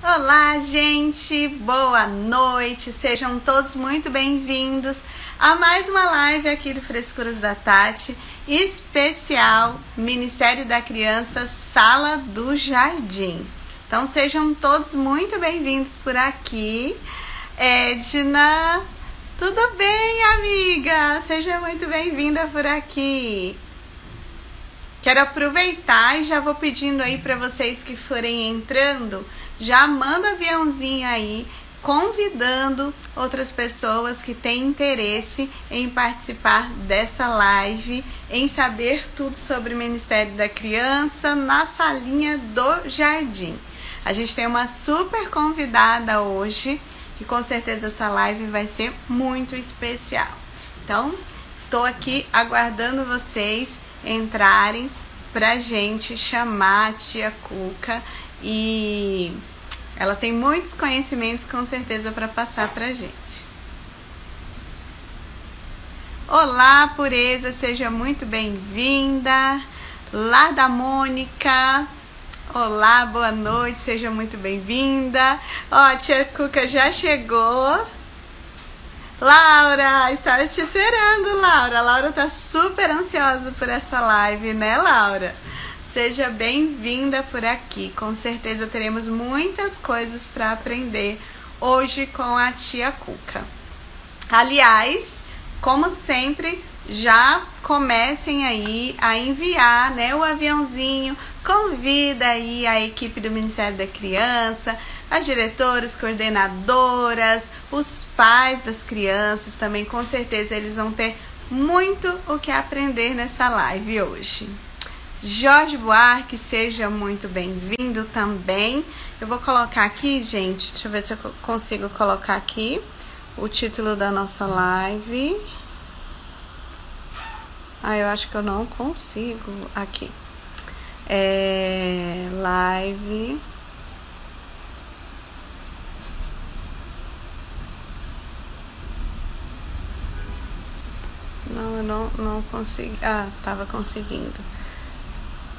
Olá, gente! Boa noite! Sejam todos muito bem-vindos a mais uma live aqui do Frescuras da Tati, especial Ministério da Criança, Sala do Jardim. Então, sejam todos muito bem-vindos por aqui. Edna, tudo bem, amiga? Seja muito bem-vinda por aqui. Quero aproveitar e já vou pedindo aí para vocês que forem entrando, já manda um aviãozinho aí, convidando outras pessoas que têm interesse em participar dessa live, em saber tudo sobre o Ministério da Criança na salinha do Jardim. A gente tem uma super convidada hoje e com certeza essa live vai ser muito especial. Então, estou aqui aguardando vocês entrarem pra gente chamar a tia Cuca e ela tem muitos conhecimentos com certeza para passar pra gente. Olá, Pureza, seja muito bem-vinda. Lar da Mônica, olá, boa noite, seja muito bem-vinda. Ó, a tia Cuca já chegou. Laura, estava te esperando, Laura. A Laura tá super ansiosa por essa live, né, Laura? Seja bem-vinda por aqui. Com certeza teremos muitas coisas para aprender hoje com a tia Cuca. Aliás, como sempre, já comecem aí a enviar, né, o aviãozinho. Convida aí a equipe do Ministério da Criança, as diretoras, coordenadoras, os pais das crianças também, com certeza eles vão ter muito o que aprender nessa live hoje. Jorge Buarque, seja muito bem-vindo também. Eu vou colocar aqui, gente, deixa eu ver se eu consigo colocar aqui o título da nossa live. Eu acho que eu não consigo aqui. Live. Não, eu não consegui. Tava conseguindo.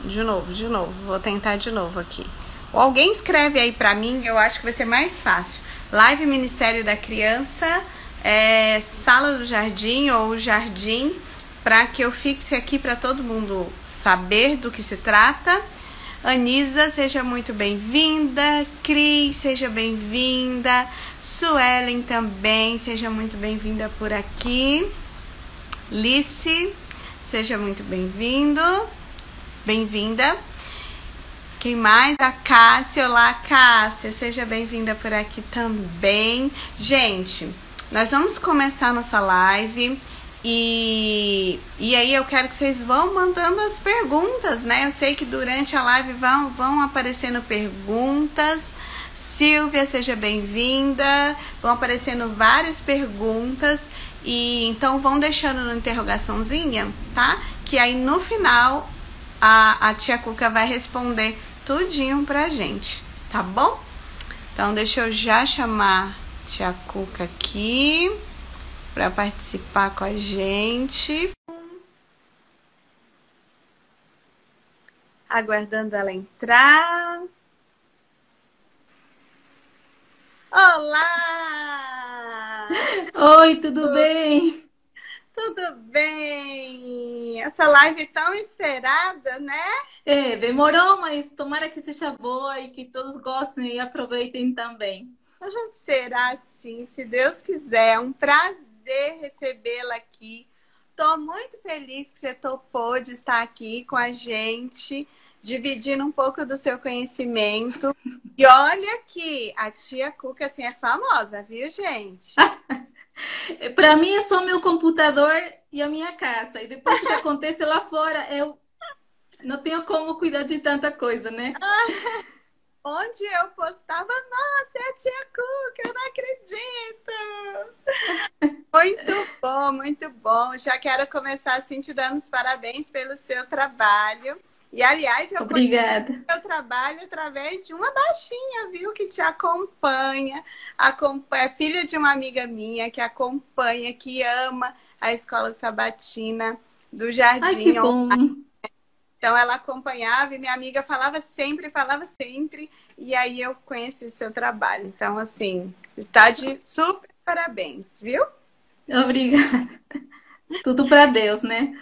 De novo. Vou tentar de novo aqui. Ou alguém escreve aí pra mim, eu acho que vai ser mais fácil. Live Ministério da Criança, Sala do Jardim ou Jardim, para que eu fixe aqui para todo mundo saber do que se trata. Anisa, seja muito bem-vinda. Cris, seja bem-vinda. Suelen também, seja muito bem-vinda por aqui. Lice, seja muito bem-vindo. Bem-vinda. Quem mais? A Cássia. Olá, Cássia. Seja bem-vinda por aqui também. Gente, nós vamos começar nossa live e aí eu quero que vocês vão mandando as perguntas, né? Eu sei que durante a live vão aparecendo perguntas. Silvia, seja bem-vinda. Vão aparecendo várias perguntas e então vão deixando na interrogaçãozinha, tá? Que aí no final a tia Cuca vai responder tudinho pra gente, tá bom? Então deixa eu já chamar a tia Cuca aqui para participar com a gente. Aguardando ela entrar. Olá! Oi, tudo bem? Tudo bem? Essa live tão esperada, né? Demorou, mas tomara que seja boa e que todos gostem e aproveitem também. Será sim, se Deus quiser. É um prazer recebê-la aqui. Estou muito feliz que você topou de estar aqui com a gente, dividindo um pouco do seu conhecimento. E olha que a tia Cuca assim, é famosa, viu, gente? Para mim é só meu computador e a minha casa. E depois o que acontece lá fora, eu não tenho como cuidar de tanta coisa, né? Onde eu postava, nossa, é a tia Cuca, eu não acredito! Muito bom, muito bom. Já quero começar assim te dando os parabéns pelo seu trabalho. E, aliás, eu conheci Obrigada. o seu trabalho através de uma baixinha, viu, que te acompanha. É filha de uma amiga minha que acompanha, que ama a Escola Sabatina do Ai, que Jardim. bom. Então ela acompanhava e minha amiga falava sempre, e aí eu conheci o seu trabalho. Então, assim, tá de super parabéns, viu? Obrigada. Tudo para Deus, né?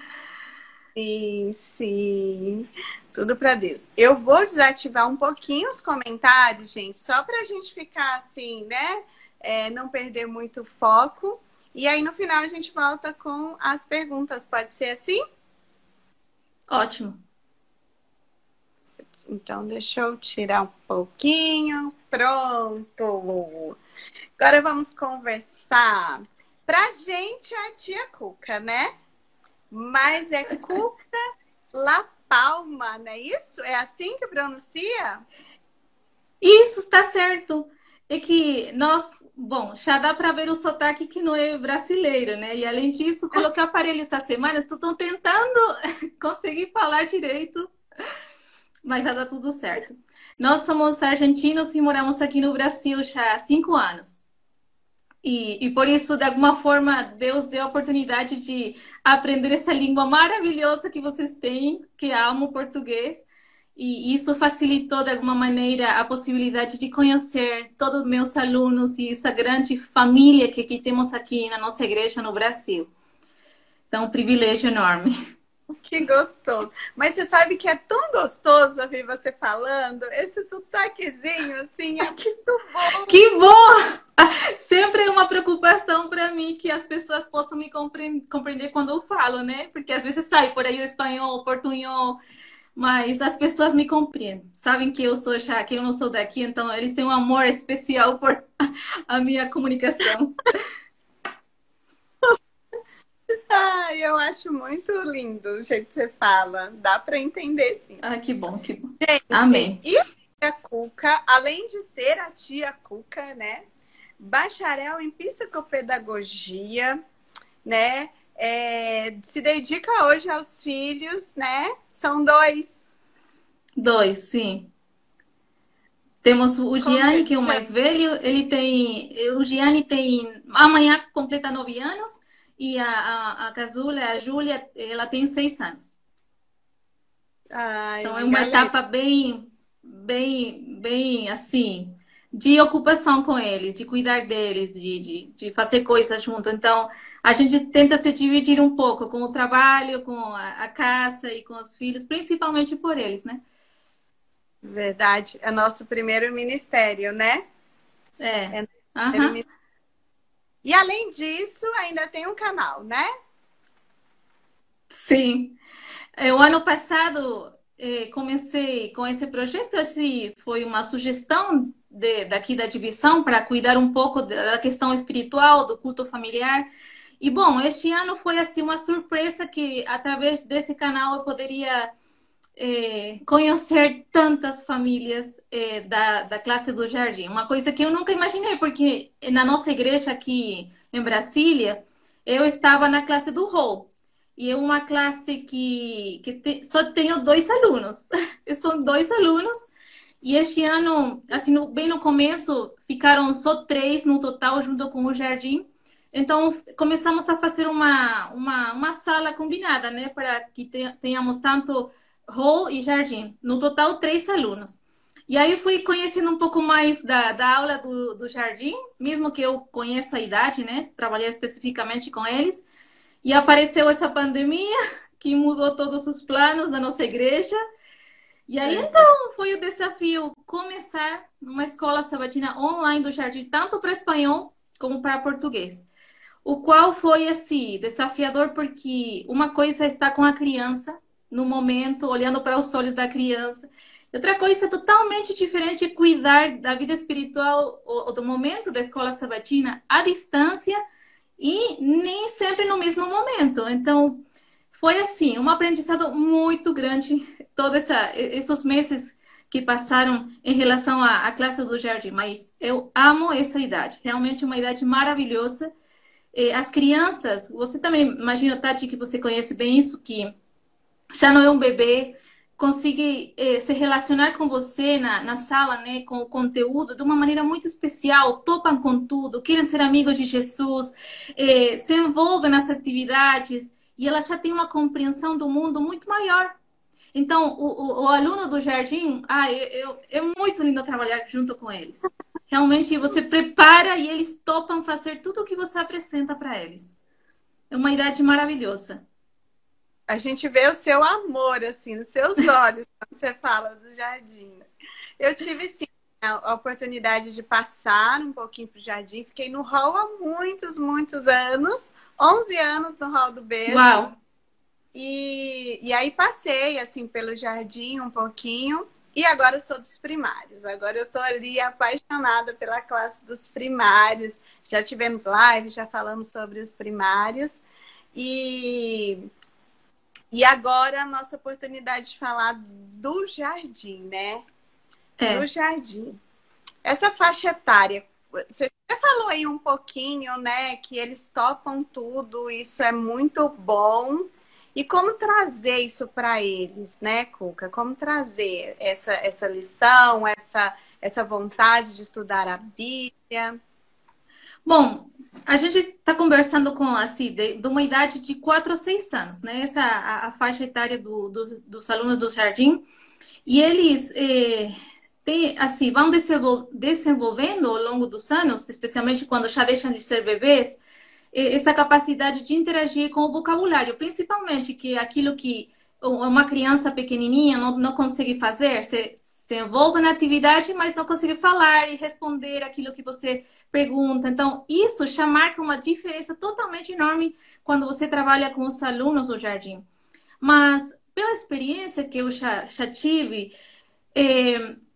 Sim, sim. Tudo para Deus. Eu vou desativar um pouquinho os comentários, gente, só para a gente ficar assim, né? Não perder muito foco. E aí no final a gente volta com as perguntas. Pode ser assim? Ótimo. Então deixa eu tirar um pouquinho. Pronto. Agora vamos conversar. Pra gente é a tia Cuca, né? Mas é Cuca La Palma, não é isso? É assim que pronuncia? Isso está certo. É que nós, bom, já dá para ver o sotaque que não é brasileiro, né? E além disso, coloquei o aparelho essa semana, estou tentando conseguir falar direito, mas vai dar tudo certo. Nós somos argentinos e moramos aqui no Brasil já há 5 anos. E por isso, de alguma forma, Deus deu a oportunidade de aprender essa língua maravilhosa que vocês têm, que amo o português. E isso facilitou, de alguma maneira, a possibilidade de conhecer todos os meus alunos e essa grande família que temos aqui na nossa igreja no Brasil. Então, um privilégio enorme. Que gostoso. Mas você sabe que é tão gostoso ouvir você falando, esse sotaquezinho, assim, é muito bom. Que bom! Sempre é uma preocupação para mim que as pessoas possam me compreender quando eu falo, né? Porque às vezes sai por aí o espanhol, o portunhol, mas as pessoas me compreendem. Sabem que eu sou já, que eu não sou daqui, então eles têm um amor especial por a minha comunicação. Ai, eu acho muito lindo o jeito que você fala. Dá para entender, sim. Ah, que bom, que bom. Amém. E a tia Cuca, além de ser a tia Cuca, né? Bacharel em psicopedagogia, né? Se dedica hoje aos filhos, né? São dois. 2, sim. Temos o Como que Gianni, que é eles o mais chamam? velho. O Gianni tem, amanhã completa 9 anos. E a Casula, a Júlia, ela tem 6 anos. Ai, Então é minha uma galera. etapa bem assim, de ocupação com eles, de cuidar deles, de fazer coisas junto. Então a gente tenta se dividir um pouco com o trabalho, com a caça e com os filhos, principalmente por eles, né? Verdade, é nosso primeiro ministério, né? É. É nosso primeiro Aham. ministério. E além disso, ainda tem um canal, né? Sim. O ano passado comecei com esse projeto, assim, foi uma sugestão daqui da divisão para cuidar um pouco da questão espiritual, do culto familiar. E bom, este ano foi assim uma surpresa que através desse canal eu poderia conhecer tantas famílias da classe do jardim. Uma coisa que eu nunca imaginei, porque na nossa igreja aqui em Brasília, eu estava na classe do hall. E é uma classe só tenho 2 alunos. São 2 alunos. E este ano, assim, bem no começo, ficaram só 3 no total, junto com o jardim. Então, começamos a fazer uma sala combinada, né? Para que tenhamos tanto hall e jardim. No total, 3 alunos. E aí eu fui conhecendo um pouco mais da aula do jardim, mesmo que eu conheço a idade, né? Trabalhei especificamente com eles. E apareceu essa pandemia que mudou todos os planos da nossa igreja. E aí, Verdade. então, foi o desafio começar uma escola sabatina online do jardim, tanto para espanhol como para português. O qual foi, assim, desafiador porque uma coisa é estar com a criança no momento, olhando para os olhos da criança. Outra coisa totalmente diferente é cuidar da vida espiritual ou do momento da escola sabatina à distância e nem sempre no mesmo momento. Então, foi assim, um aprendizado muito grande todos esses meses que passaram em relação à classe do jardim. Mas eu amo essa idade, realmente uma idade maravilhosa. As crianças, você também imagina, Tati, que você conhece bem isso, que já não é um bebê, consegue se relacionar com você na sala, né, com o conteúdo de uma maneira muito especial, topam com tudo, querem ser amigos de Jesus, se envolvem nas atividades e ela já tem uma compreensão do mundo muito maior. Então, o aluno do jardim, é muito lindo trabalhar junto com eles. Realmente, você prepara e eles topam fazer tudo o que você apresenta para eles. É uma idade maravilhosa. A gente vê o seu amor, assim, nos seus olhos, quando você fala do jardim. Eu tive, sim, a oportunidade de passar um pouquinho para o jardim. Fiquei no hall há muitos, muitos anos. 11 anos no hall do berço. Uau! E aí passei, assim, pelo jardim um pouquinho. E agora eu sou dos primários. Agora eu tô ali apaixonada pela classe dos primários. Já tivemos live, já falamos sobre os primários. E agora a nossa oportunidade de falar do jardim, né? Do É. jardim. Essa faixa etária, você já falou aí um pouquinho, né? Que eles topam tudo, isso é muito bom. E como trazer isso para eles, né, Cuca? Como trazer essa lição, essa vontade de estudar a Bíblia? Bom, a gente está conversando com assim, de uma idade de 4 a 6 anos, né? Essa é a faixa etária dos alunos do jardim. E eles assim, vão desenvolvendo ao longo dos anos, especialmente quando já deixam de ser bebês, essa capacidade de interagir com o vocabulário, principalmente que aquilo que uma criança pequenininha não consegue fazer, se envolve na atividade, mas não consegue falar e responder aquilo que você pergunta. Então, isso já marca uma diferença totalmente enorme quando você trabalha com os alunos do jardim. Mas, pela experiência que eu já tive,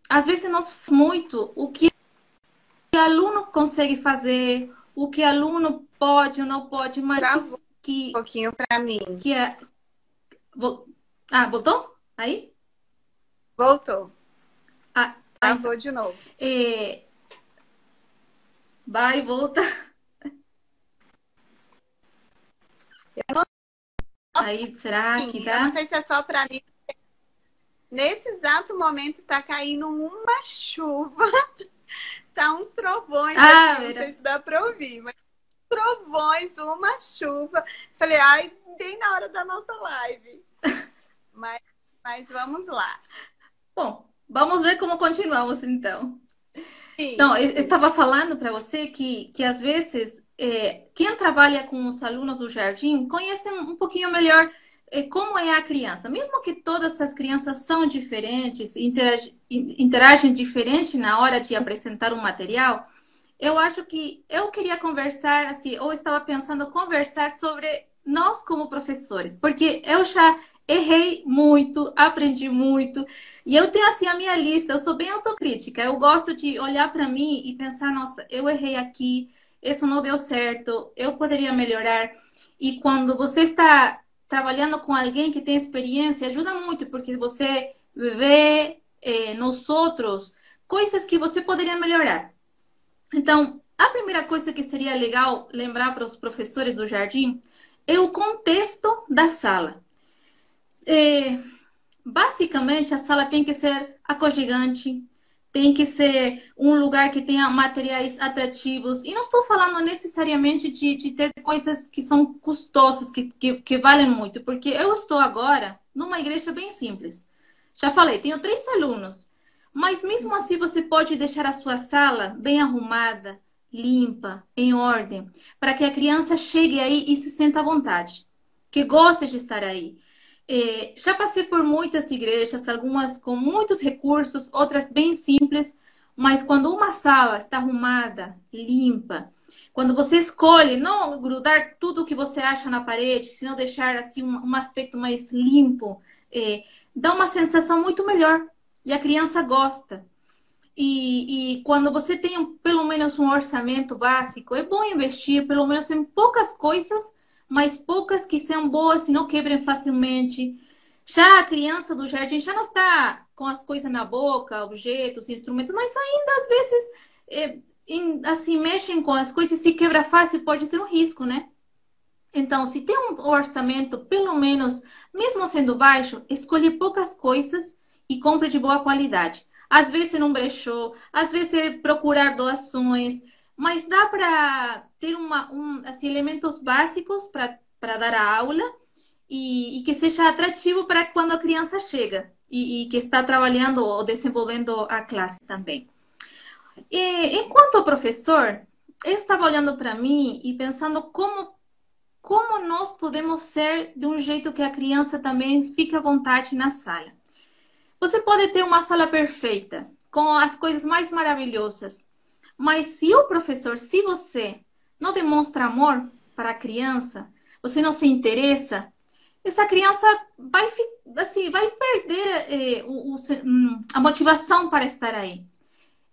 às vezes nós muito o que o aluno consegue fazer, o que o aluno pode ou não pode, mas Travou um que, pouquinho para mim. que é. Voltou? Aí? Voltou. Então. Travou de novo. Vai e volta. Aí, será que Eu não dá? sei se é só para mim. Nesse exato momento tá caindo uma chuva. Tá uns trovões aqui, não sei se dá para ouvir, mas trovões, uma chuva. Falei, ai, bem na hora da nossa live. Mas vamos lá. Bom, vamos ver como continuamos então. Sim, Não, eu sim. estava falando para você que às vezes quem trabalha com os alunos do jardim conhece um pouquinho melhor como é a criança. Mesmo que todas as crianças são diferentes, interagem diferente na hora de apresentar um material, eu acho que eu queria conversar, assim, ou estava pensando conversar sobre nós como professores, porque eu já errei muito, aprendi muito, e eu tenho assim a minha lista, eu sou bem autocrítica, eu gosto de olhar para mim e pensar, nossa, eu errei aqui, isso não deu certo, eu poderia melhorar. E quando você está trabalhando com alguém que tem experiência, ajuda muito, porque você vê nos outros coisas que você poderia melhorar. Então, a primeira coisa que seria legal lembrar para os professores do jardim é o contexto da sala. É, basicamente, a sala tem que ser aconchegante, tem que ser um lugar que tenha materiais atrativos. E não estou falando necessariamente de ter coisas que são custosas, que valem muito, porque eu estou agora numa igreja bem simples. Já falei, tenho 3 alunos, mas mesmo assim você pode deixar a sua sala bem arrumada, limpa, em ordem, para que a criança chegue aí e se sinta à vontade, que goste de estar aí. Já passei por muitas igrejas, algumas com muitos recursos, outras bem simples, mas quando uma sala está arrumada, limpa, quando você escolhe não grudar tudo o que você acha na parede, senão deixar assim um aspecto mais limpo, dá uma sensação muito melhor e a criança gosta. E quando você tem pelo menos um orçamento básico, é bom investir pelo menos em poucas coisas, mas poucas que sejam boas e não quebrem facilmente. Já a criança do jardim já não está com as coisas na boca, objetos, instrumentos, mas ainda às vezes assim mexem com as coisas e se quebra fácil, pode ser um risco, né? Então, se tem um orçamento, pelo menos, mesmo sendo baixo, escolhe poucas coisas e compre de boa qualidade. Às vezes não brechó, às vezes procurar doações, mas dá para ter assim, elementos básicos para dar a aula e que seja atrativo para quando a criança chega e que está trabalhando ou desenvolvendo a classe também. E, enquanto ao professor, eu estava olhando para mim e pensando como nós podemos ser de um jeito que a criança também fique à vontade na sala. Você pode ter uma sala perfeita, com as coisas mais maravilhosas, mas se o professor, se você não demonstra amor para a criança, você não se interessa, essa criança vai, assim, vai perder a motivação para estar aí.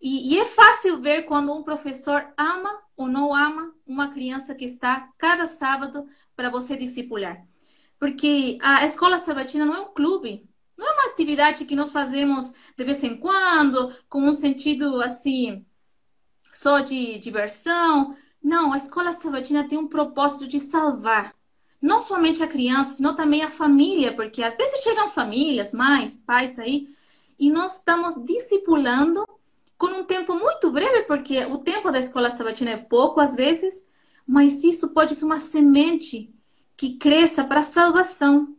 E é fácil ver quando um professor ama ou não ama uma criança que está cada sábado para você discipular. Porque a escola sabatina não é um clube, não é uma atividade que nós fazemos de vez em quando, com um sentido assim, só de diversão. Não, a escola sabatina tem um propósito de salvar. Não somente a criança, senão também a família, porque às vezes chegam famílias, mães, pais aí, e nós estamos discipulando com um tempo muito breve, porque o tempo da escola sabatina é pouco às vezes, mas isso pode ser uma semente que cresça para a salvação.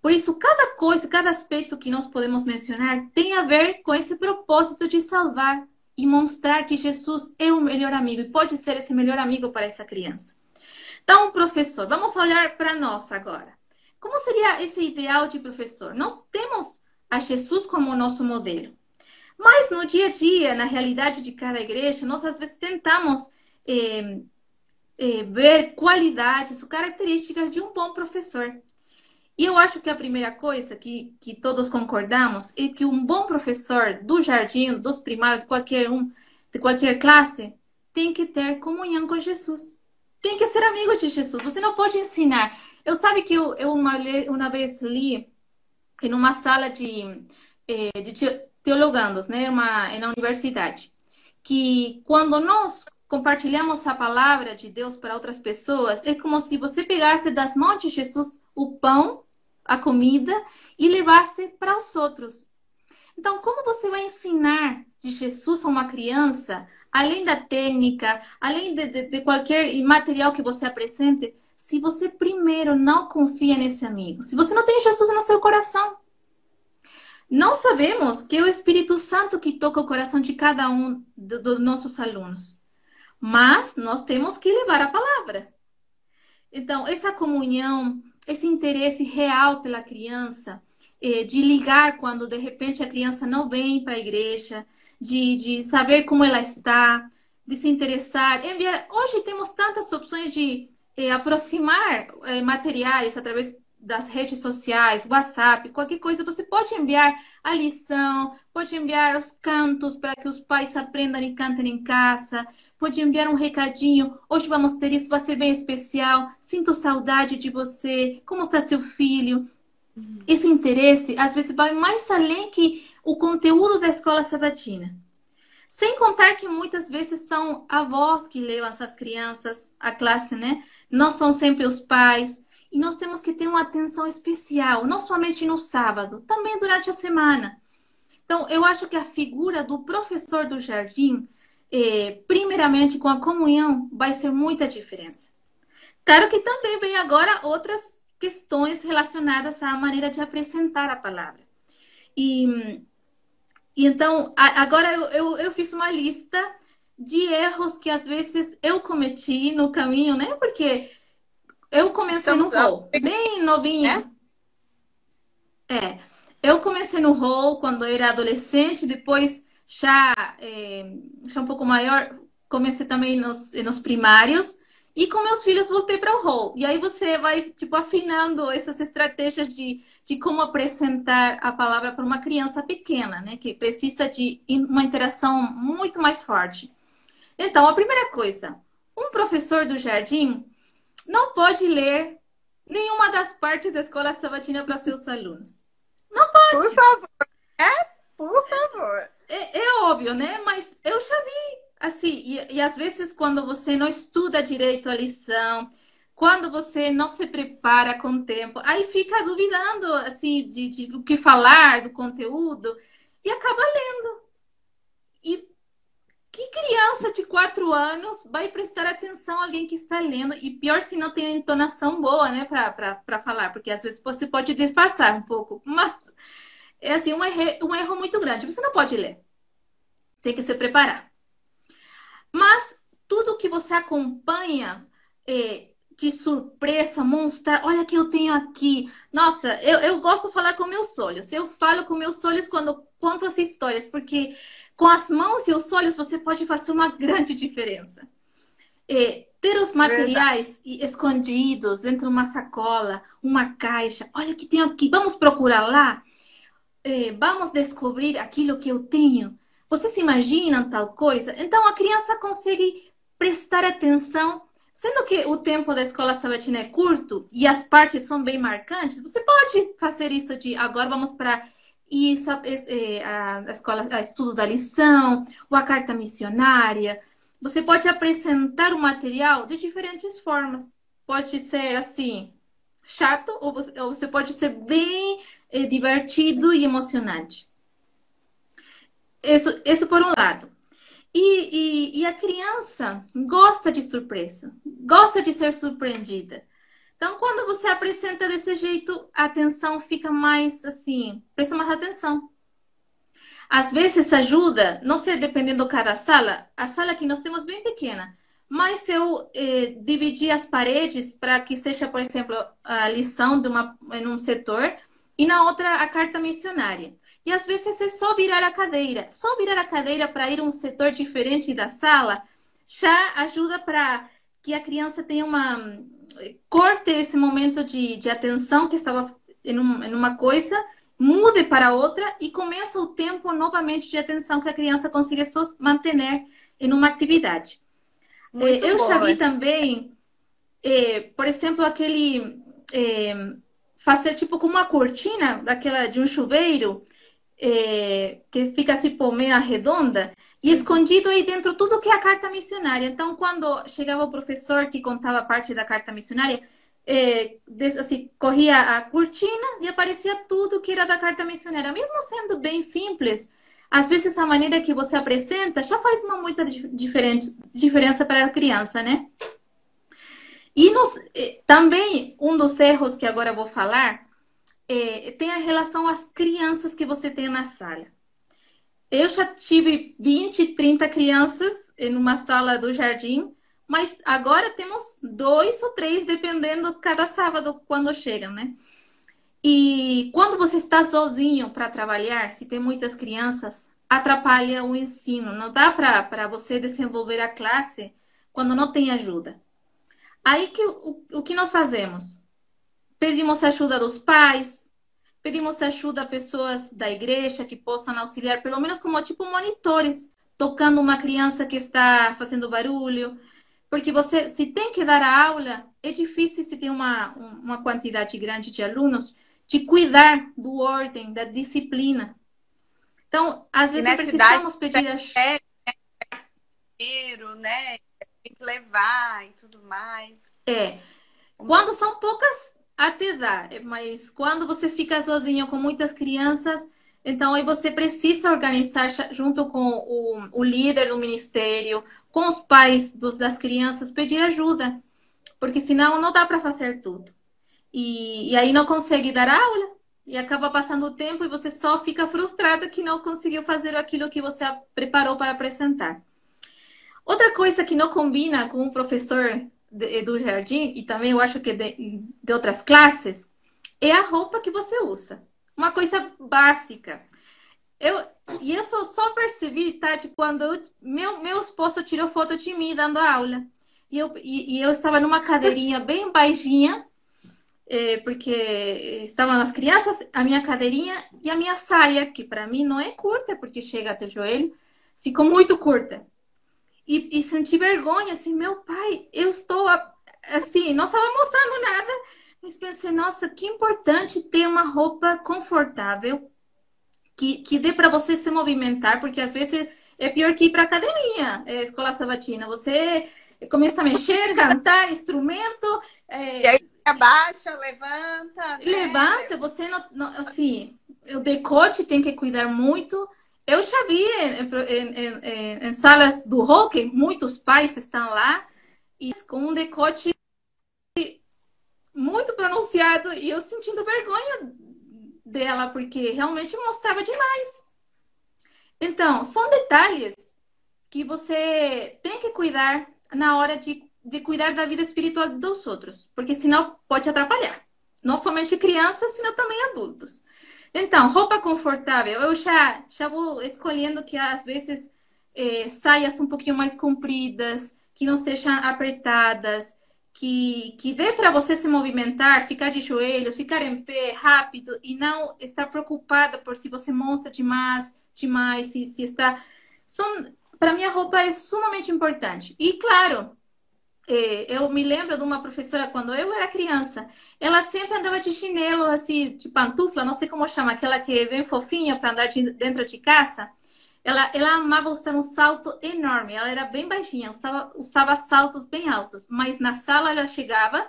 Por isso, cada coisa, cada aspecto que nós podemos mencionar tem a ver com esse propósito de salvar e mostrar que Jesus é o melhor amigo e pode ser esse melhor amigo para essa criança. Então, professor, vamos olhar para nós agora. Como seria esse ideal de professor? Nós temos a Jesus como nosso modelo. Mas no dia a dia, na realidade de cada igreja, nós às vezes tentamos ver qualidades ou características de um bom professor. E eu acho que a primeira coisa que todos concordamos é que um bom professor do jardim, dos primários, de qualquer um, de qualquer classe, tem que ter comunhão com Jesus. Tem que ser amigo de Jesus. Você não pode ensinar. Eu sabe que eu uma vez li em uma sala de teologandos, né, na universidade, que quando nós compartilhamos a palavra de Deus para outras pessoas, é como se você pegasse das mãos de Jesus o pão, a comida, e levasse para os outros. Então, como você vai ensinar de Jesus a uma criança, além da técnica, além de qualquer material que você apresente, se você primeiro não confia nesse amigo, se você não tem Jesus no seu coração? Nós sabemos que é o Espírito Santo que toca o coração de cada um dos nossos alunos. Mas nós temos que levar a palavra. Então, essa comunhão, esse interesse real pela criança, de ligar quando de repente a criança não vem para a igreja, de saber como ela está, de se interessar, enviar. Hoje temos tantas opções de aproximar materiais através das redes sociais, WhatsApp, qualquer coisa, você pode enviar a lição, pode enviar os cantos para que os pais aprendam e cantem em casa, pode enviar um recadinho, hoje vamos ter isso, vai ser bem especial, sinto saudade de você, como está seu filho? Esse interesse, às vezes, vai mais além que o conteúdo da escola sabatina. Sem contar que muitas vezes são avós que levam essas crianças à classe, né? Não são sempre os pais. E nós temos que ter uma atenção especial, não somente no sábado, também durante a semana. Então, eu acho que a figura do professor do jardim, primeiramente com a comunhão, vai ser muita diferença. Claro que também vem agora outras questões relacionadas à maneira de apresentar a palavra. E então, agora eu fiz uma lista de erros que às vezes eu cometi no caminho, né? Porque eu comecei no hall, bem novinha. Eu comecei no hall quando eu era adolescente, depois já um pouco maior, comecei também nos primários. E com meus filhos voltei para o hall. E aí você vai, tipo, afinando essas estratégias de como apresentar a palavra para uma criança pequena, né? Que precisa de uma interação muito mais forte. Então, a primeira coisa, um professor do jardim não pode ler nenhuma das partes da escola sabatina para seus alunos. Não pode. Por favor. Por favor. É óbvio, né? Mas eu já vi. Assim, e às vezes quando você não estuda direito a lição, quando você não se prepara com o tempo, aí fica duvidando assim, do que falar, do conteúdo, e acaba lendo. E que criança criança de 4 anos vai prestar atenção a alguém que está lendo. E pior se não tem entonação boa, né, para falar, porque às vezes você pode defasar um pouco. Mas é assim, um erro muito grande. Você não pode ler. Tem que se preparar. Mas tudo que você acompanha de surpresa, mostrar, olha o que eu tenho aqui. Nossa, eu gosto de falar com meus olhos. Eu falo com meus olhos quando conto as histórias, porque com as mãos e os olhos você pode fazer uma grande diferença. Ter os materiais escondidos dentro de uma sacola, uma caixa. Olha o que tenho aqui. Vamos procurar lá. Vamos descobrir aquilo que eu tenho. Você se imagina tal coisa? Então a criança consegue prestar atenção. Sendo que o tempo da escola sabatina é curto e as partes são bem marcantes, você pode fazer isso de agora vamos para a escola, a estudo da lição, ou a carta missionária. Você pode apresentar o material de diferentes formas. Pode ser assim, chato, ou você pode ser bem divertido e emocionante. Isso por um lado. E a criança gosta de surpresa, gosta de ser surpreendida. Então, quando você apresenta desse jeito, a atenção fica mais assim, presta mais atenção. Às vezes ajuda, não sei, dependendo de cada sala, a sala que nós temos bem pequena, mas eu dividi as paredes para que seja, por exemplo, a lição em um setor e na outra a carta missionária. E às vezes é só virar a cadeira para ir a um setor diferente da sala, já ajuda para que a criança tenha corte esse momento de atenção que estava em uma coisa, mude para outra e começa o tempo novamente de atenção que a criança consiga manter em uma atividade. Eu já vi também, por exemplo, fazer tipo com uma cortina daquela de um chuveiro, que fica assim por meia redonda e escondido aí dentro tudo que é a carta missionária. Então, quando chegava o professor que contava parte da carta missionária, assim, corria a cortina e aparecia tudo que era da carta missionária. Mesmo sendo bem simples, às vezes a maneira que você apresenta já faz muita diferença para a criança, né? E também um dos erros que agora eu vou falar tem a relação às crianças que você tem na sala. Eu já tive 20, 30 crianças em uma sala do jardim, mas agora temos 2 ou 3, dependendo cada sábado quando chegam, né? E quando você está sozinho para trabalhar, se tem muitas crianças, atrapalha o ensino. Não dá para você desenvolver a classe quando não tem ajuda. Aí o que nós fazemos? Pedimos ajuda dos pais, pedimos ajuda a pessoas da igreja que possam auxiliar, pelo menos como tipo monitores, tocando uma criança que está fazendo barulho. Porque se tem que dar a aula, é difícil se tem uma quantidade grande de alunos, de cuidar do ordem, da disciplina. Então, às vezes precisamos pedir ajuda. Né? Tem que levar e tudo mais. Quando são poucas, até dá. Mas quando você fica sozinho com muitas crianças, então aí você precisa organizar junto com o líder do ministério, com os pais das crianças, pedir ajuda. Porque senão não dá para fazer tudo. E aí não consegue dar aula. E acaba passando o tempo e você só fica frustrada que não conseguiu fazer aquilo que você preparou para apresentar. Outra coisa que não combina com o professor do jardim, e também eu acho que de outras classes, é a roupa que você usa. Uma coisa básica. E isso só percebi, Tati, quando meu esposo tirou foto de mim dando aula. E eu estava numa cadeirinha bem baixinha, porque estavam as crianças, a minha cadeirinha e a minha saia, que para mim não é curta, porque chega até o joelho, ficou muito curta. E senti vergonha, assim, meu pai, eu estou, assim, não estava mostrando nada, mas pensei, nossa, que importante ter uma roupa confortável, que dê para você se movimentar, porque às vezes é pior que ir para academia, escola sabatina, você começa a mexer, cantar, instrumento... E aí abaixa, levanta, né? Levanta, você não, assim, o decote tem que cuidar muito. Eu já vi em salas do hockey, muitos pais estão lá e com um decote muito pronunciado e eu sentindo vergonha dela, porque realmente mostrava demais. Então, são detalhes que você tem que cuidar na hora de cuidar da vida espiritual dos outros, porque senão pode atrapalhar. Não somente crianças, senão também adultos. Então, roupa confortável. Eu já vou escolhendo que às vezes saias um pouquinho mais compridas, que não sejam apertadas, que dê para você se movimentar, ficar de joelhos, ficar em pé rápido e não estar preocupada por se você mostra demais, se está. São, para mim, a roupa é sumamente importante. E, claro, eu me lembro de uma professora quando eu era criança. Ela sempre andava de chinelo, assim, de pantufla, não sei como chama, aquela que é bem fofinha para andar dentro de casa. Ela amava usar um salto enorme. Ela era bem baixinha, usava saltos bem altos. Mas na sala ela chegava,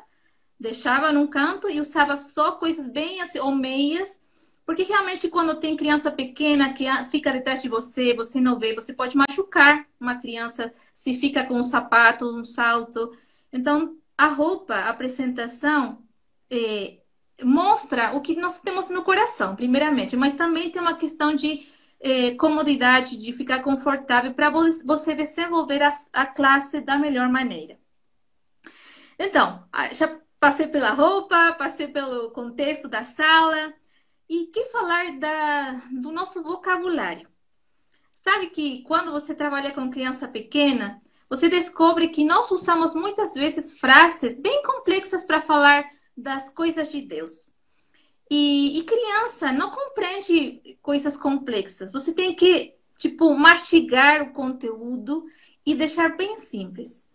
deixava num canto e usava só coisas bem assim, ou meias. Porque realmente quando tem criança pequena que fica detrás de você, você não vê, você pode machucar uma criança se fica com um sapato, um salto. Então, a roupa, a apresentação, eh, mostra o que nós temos no coração, primeiramente, mas também tem uma questão de comodidade, de ficar confortável para você desenvolver a classe da melhor maneira. Então, já passei pela roupa, passei pelo contexto da sala. E que falar do nosso vocabulário? Sabe que quando você trabalha com criança pequena, você descobre que nós usamos muitas vezes frases bem complexas para falar das coisas de Deus. E criança não compreende coisas complexas. Você tem que, tipo, mastigar o conteúdo e deixar bem simples.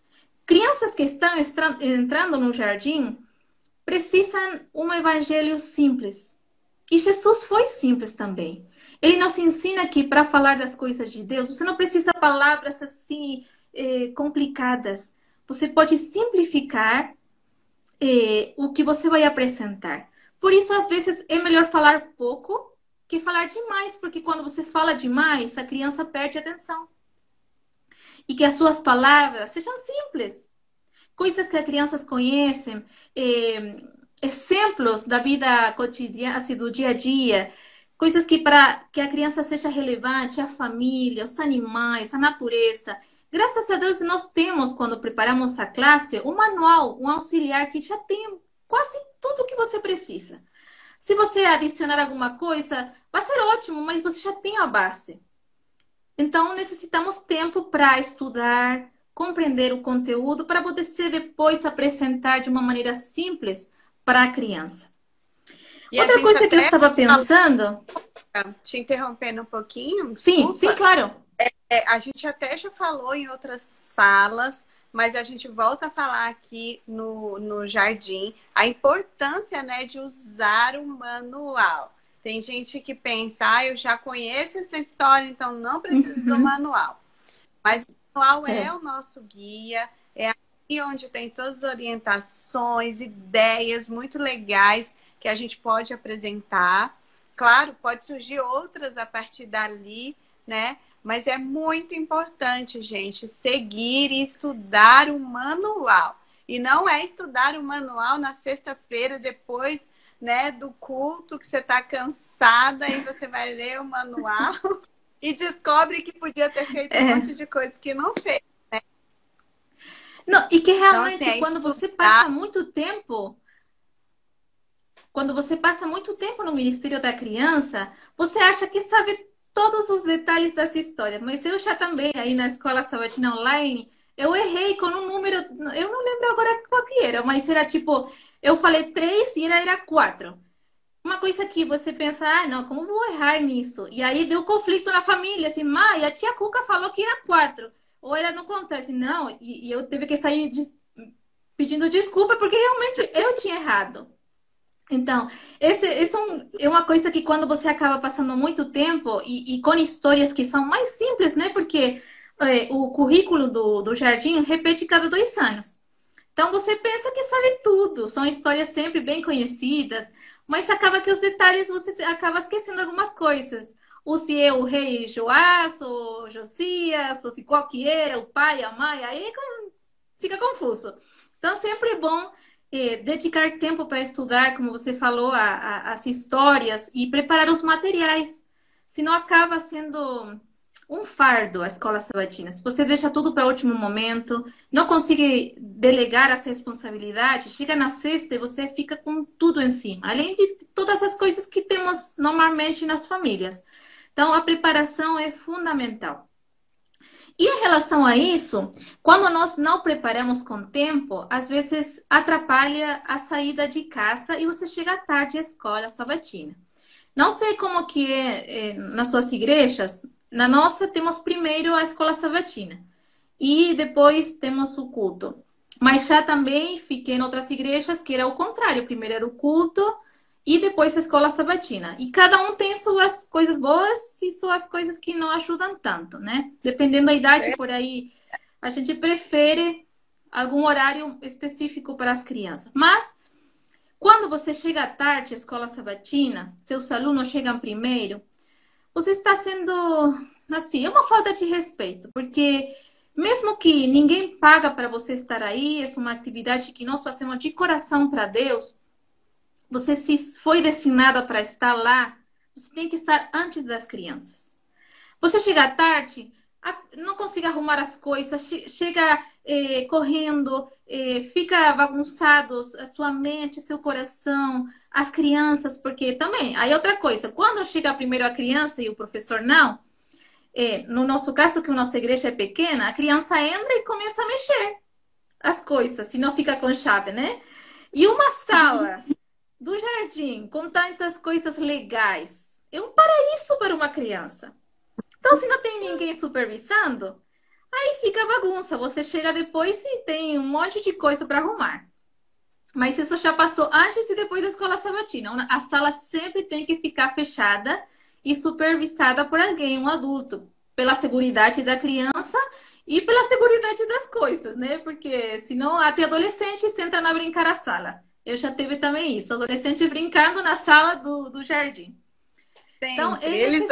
Crianças que estão entrando no jardim precisam um evangelho simples. E Jesus foi simples também. Ele nos ensina que para falar das coisas de Deus, você não precisa palavras assim complicadas. Você pode simplificar o que você vai apresentar. Por isso, às vezes, é melhor falar pouco que falar demais, porque quando você fala demais, a criança perde a atenção. E que as suas palavras sejam simples. Coisas que as crianças conhecem, exemplos da vida cotidiana, assim, do dia a dia, coisas que para que a criança seja relevante, a família, os animais, a natureza. Graças a Deus nós temos, quando preparamos a classe, um manual, um auxiliar que já tem quase tudo o que você precisa. Se você adicionar alguma coisa, vai ser ótimo, mas você já tem a base. Então necessitamos tempo para estudar, compreender o conteúdo, para poder depois apresentar de uma maneira simples para a criança. E outra coisa que eu estava pensando... Te interrompendo um pouquinho, sim, desculpa. sim, claro. A gente até já falou em outras salas, mas a gente volta a falar aqui no jardim a importância, né, de usar o manual. Tem gente que pensa, eu já conheço essa história, então não preciso do manual. Mas o manual é o nosso guia, é aqui onde tem todas as orientações, ideias muito legais que a gente pode apresentar. Claro, pode surgir outras a partir dali, né? Mas é muito importante, gente, seguir e estudar o manual. E não é estudar o manual na sexta-feira, depois, né, do culto, que você está cansada e você vai ler o manual e descobre que podia ter feito um monte de coisa que não fez, né? Não, e que realmente, então, assim, quando você passa muito tempo... Quando você passa muito tempo no Ministério da Criança, você acha que sabe todos os detalhes dessa história. Mas eu já também, aí na Escola Sabatina Online, eu errei com um número, eu não lembro agora qual que era, mas era tipo, eu falei 3 e era 4. Uma coisa que você pensa, não, como vou errar nisso? E aí deu conflito na família, assim, mãe, a tia Cuca falou que era 4. Ou era no contrário, assim, não, e eu teve que sair pedindo desculpa porque realmente eu tinha errado. Então, esse é uma coisa que quando você acaba passando muito tempo e com histórias que são mais simples, né? Porque o currículo do jardim repete cada 2 anos. Então, você pensa que sabe tudo. São histórias sempre bem conhecidas, mas acaba que os detalhes você acaba esquecendo algumas coisas. ou se é o rei Joás, ou Josias, ou se qual que era, o pai, a mãe, aí fica confuso. Então, sempre é bom dedicar tempo para estudar, como você falou, as histórias e preparar os materiais. Senão acaba sendo um fardo a escola sabatina. Se você deixa tudo para o último momento, não consegue delegar essa responsabilidade, chega na sexta e você fica com tudo em cima. Além de todas as coisas que temos normalmente nas famílias. Então, a preparação é fundamental. E em relação a isso, quando nós não preparamos com tempo, às vezes atrapalha a saída de casa e você chega tarde à escola sabatina. Não sei como que é, nas suas igrejas. Na nossa temos primeiro a escola sabatina e depois temos o culto. Mas já também fiquei em outras igrejas que era o contrário. Primeiro era o culto e depois a escola sabatina. E cada um tem suas coisas boas e suas coisas que não ajudam tanto, né? Dependendo da idade, por aí, a gente prefere algum horário específico para as crianças. Mas, quando você chega tarde à escola sabatina, seus alunos chegam primeiro, você está sendo, assim, é uma falta de respeito, porque mesmo que ninguém paga para você estar aí, é uma atividade que nós fazemos de coração para Deus, você se foi destinada para estar lá, você tem que estar antes das crianças. Você chega tarde, não consegue arrumar as coisas, chega correndo, fica bagunçado a sua mente, seu coração, as crianças, porque também, aí outra coisa, quando chega primeiro a criança e o professor não, no nosso caso, que a nossa igreja é pequena, a criança entra e começa a mexer as coisas, se não fica com chave, né? E uma sala do jardim com tantas coisas legais é um paraíso para uma criança. Então, se não tem ninguém supervisando, aí fica bagunça. Você chega depois e tem um monte de coisa para arrumar. Mas isso já passou antes e depois da escola sabatina. A sala sempre tem que ficar fechada e supervisada por alguém, um adulto, pela segurança da criança e pela segurança das coisas, né? Porque senão até adolescente entra na brincar a sala. Eu já teve também isso, adolescente brincando na sala do jardim. Então, Sempre. Eles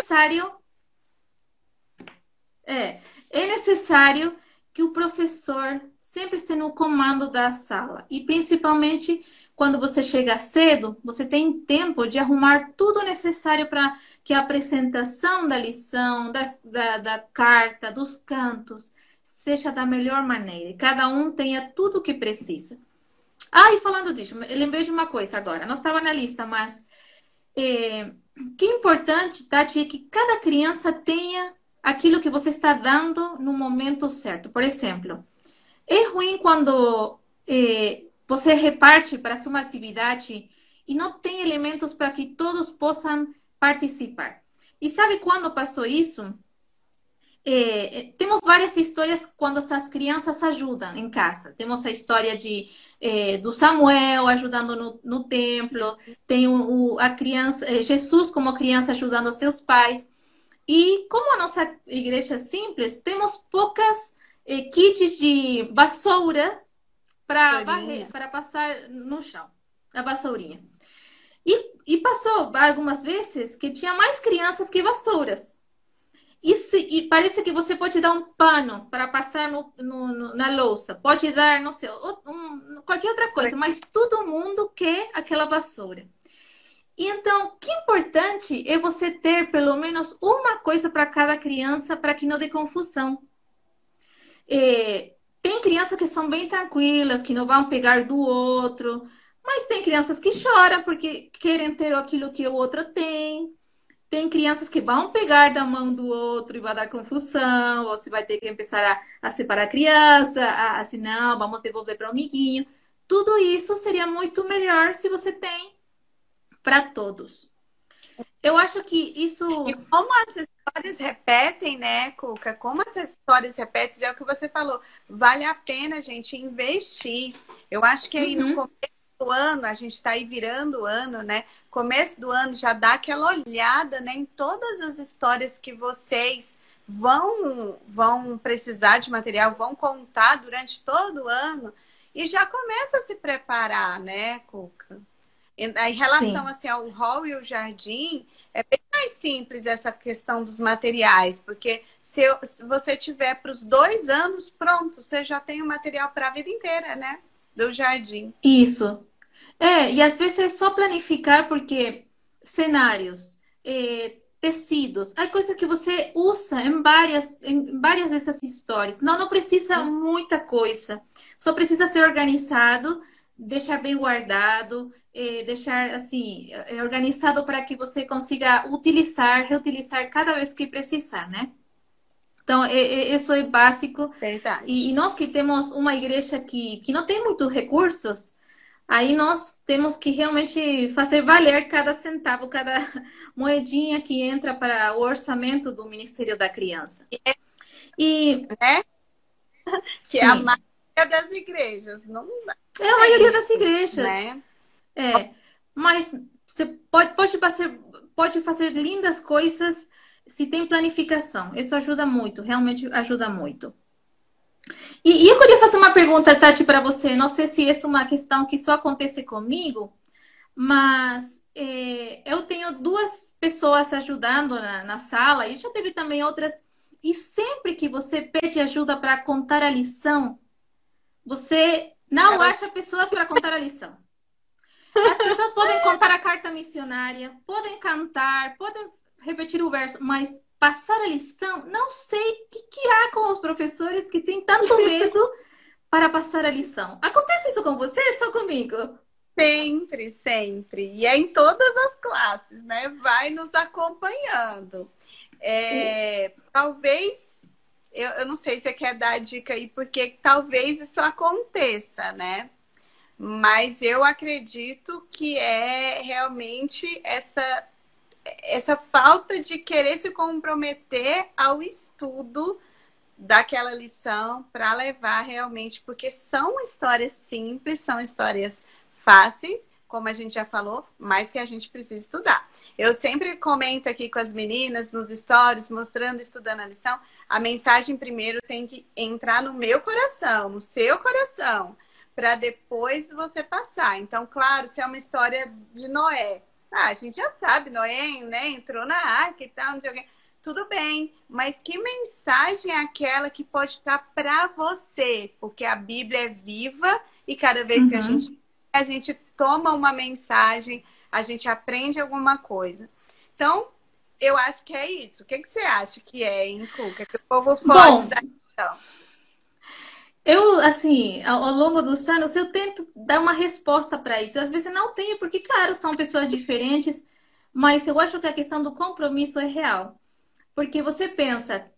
é necessário que o professor sempre esteja no comando da sala. E principalmente quando você chega cedo, você tem tempo de arrumar tudo necessário para que a apresentação da lição, da carta, dos cantos, seja da melhor maneira. E cada um tenha tudo o que precisa. Ah, e falando disso, eu lembrei de uma coisa agora. Não estava na lista, mas que é importante, Tati, é que cada criança tenha aquilo que você está dando no momento certo. Por exemplo, é ruim quando você reparte para ser uma atividade e não tem elementos para que todos possam participar. E sabe quando passou isso? Temos várias histórias quando essas crianças ajudam em casa. Temos a história do Samuel ajudando no templo, tem a criança, Jesus como criança ajudando seus pais. E como a nossa igreja é simples, temos poucas kits de vassoura para varrer, para passar no chão, a vassourinha. E passou algumas vezes que tinha mais crianças que vassouras. E parece que você pode dar um pano para passar na louça, pode dar, não sei, qualquer outra coisa, mas todo mundo quer aquela vassoura. E então, que importante é você ter pelo menos uma coisa para cada criança para que não dê confusão. Tem crianças que são bem tranquilas, que não vão pegar do outro, mas tem crianças que choram porque querem ter aquilo que o outro tem. Tem crianças que vão pegar da mão do outro e vai dar confusão, ou você vai ter que começar a separar a criança, assim, não, vamos devolver para o amiguinho. Tudo isso seria muito melhor se você tem para todos. Eu acho que isso... E como as histórias repetem, né, Cuca? Como essas histórias repetem, é o que você falou. Vale a pena, gente, investir. Eu acho que aí no começo do ano, a gente está aí virando o ano, né? Começo do ano já dá aquela olhada, né, em todas as histórias que vocês vão precisar de material, vão contar durante todo o ano e já começa a se preparar, né, Cuca? Em relação assim, ao hall e o jardim, É bem mais simples essa questão dos materiais, porque se você tiver para os 2 anos, pronto, você já tem o material para a vida inteira, né? Do jardim. Isso. E às vezes é só planificar porque cenários, tecidos, há coisas que você usa em várias dessas histórias. Não, não precisa muita coisa. Só precisa ser organizado, deixar bem guardado, deixar assim, organizado para que você consiga utilizar, reutilizar cada vez que precisar, né? Então, isso é básico. E Verdade. nós que temos uma igreja que não tem muitos recursos, aí nós temos que realmente fazer valer cada centavo, cada moedinha que entra para o orçamento do Ministério da Criança. E, Né? Que é a sim, maioria das igrejas. Não é a maioria tem das isso, igrejas. né? Mas você pode fazer lindas coisas se tem planificação. Isso ajuda muito, realmente ajuda muito. E eu queria fazer uma pergunta, Tati, para você. Não sei se essa é uma questão que só acontece comigo, mas eu tenho duas pessoas ajudando na sala e já teve também outras. E sempre que você pede ajuda para contar a lição, você não Ela acha pessoas para contar a lição. As pessoas podem contar a carta missionária, podem cantar, podem repetir o verso, mas passar a lição, não sei o que há com os professores que têm tanto medo para passar a lição. Acontece isso com você ou só comigo? sempre, sempre. E é em todas as classes, né? Vai nos acompanhando. Talvez, eu não sei se você quer dar a dica aí, porque talvez isso aconteça, né? Mas eu acredito que é realmente essa falta de querer se comprometer ao estudo daquela lição para levar realmente, porque são histórias simples, são histórias fáceis, como a gente já falou, mas que a gente precisa estudar. Eu sempre comento aqui com as meninas nos stories, mostrando, estudando a lição, a mensagem primeiro tem que entrar no meu coração, no seu coração, para depois você passar. Então, claro, se é uma história de Noé, a gente já sabe, Noé, né, entrou na arca e tal, não sei o quê. Tudo bem, mas que mensagem é aquela que pode estar para você? Porque a Bíblia é viva e cada vez que a gente toma uma mensagem, a gente aprende alguma coisa. Então, eu acho que é isso. O que você acha que é, hein, Cuca? Que o povo foge Bom, da questão. eu, assim, ao longo dos anos, eu tento dar uma resposta para isso. Às vezes eu não tenho, porque, claro, são pessoas diferentes, mas eu acho que a questão do compromisso é real. Porque você pensa,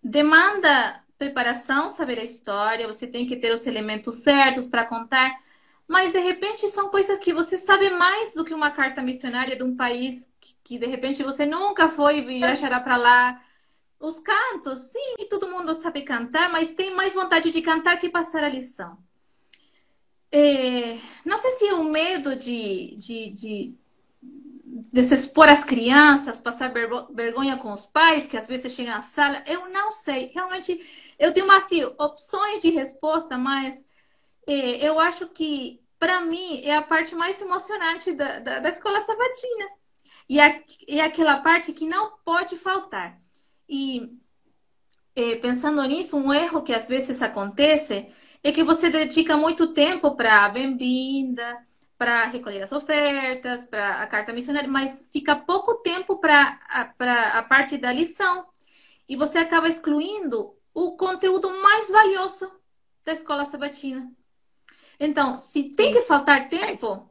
demanda preparação, saber a história, você tem que ter os elementos certos para contar, mas de repente são coisas que você sabe mais do que uma carta missionária de um país que de repente você nunca foi e viajará para lá. Os cantos, sim, todo mundo sabe cantar, mas tem mais vontade de cantar que passar a lição. Não sei se é o medo de se expor às crianças, passar vergonha com os pais, que às vezes chegam à sala, eu não sei. Realmente, eu tenho assim, opções de resposta, mas eu acho que, para mim, é a parte mais emocionante da escola sabatina. E aquela parte que não pode faltar. E pensando nisso, um erro que às vezes acontece é que você dedica muito tempo para a bem-vinda, para recolher as ofertas, para a carta missionária, mas fica pouco tempo para a parte da lição. E você acaba excluindo o conteúdo mais valioso da escola sabatina. Então, se tem que Isso. faltar tempo,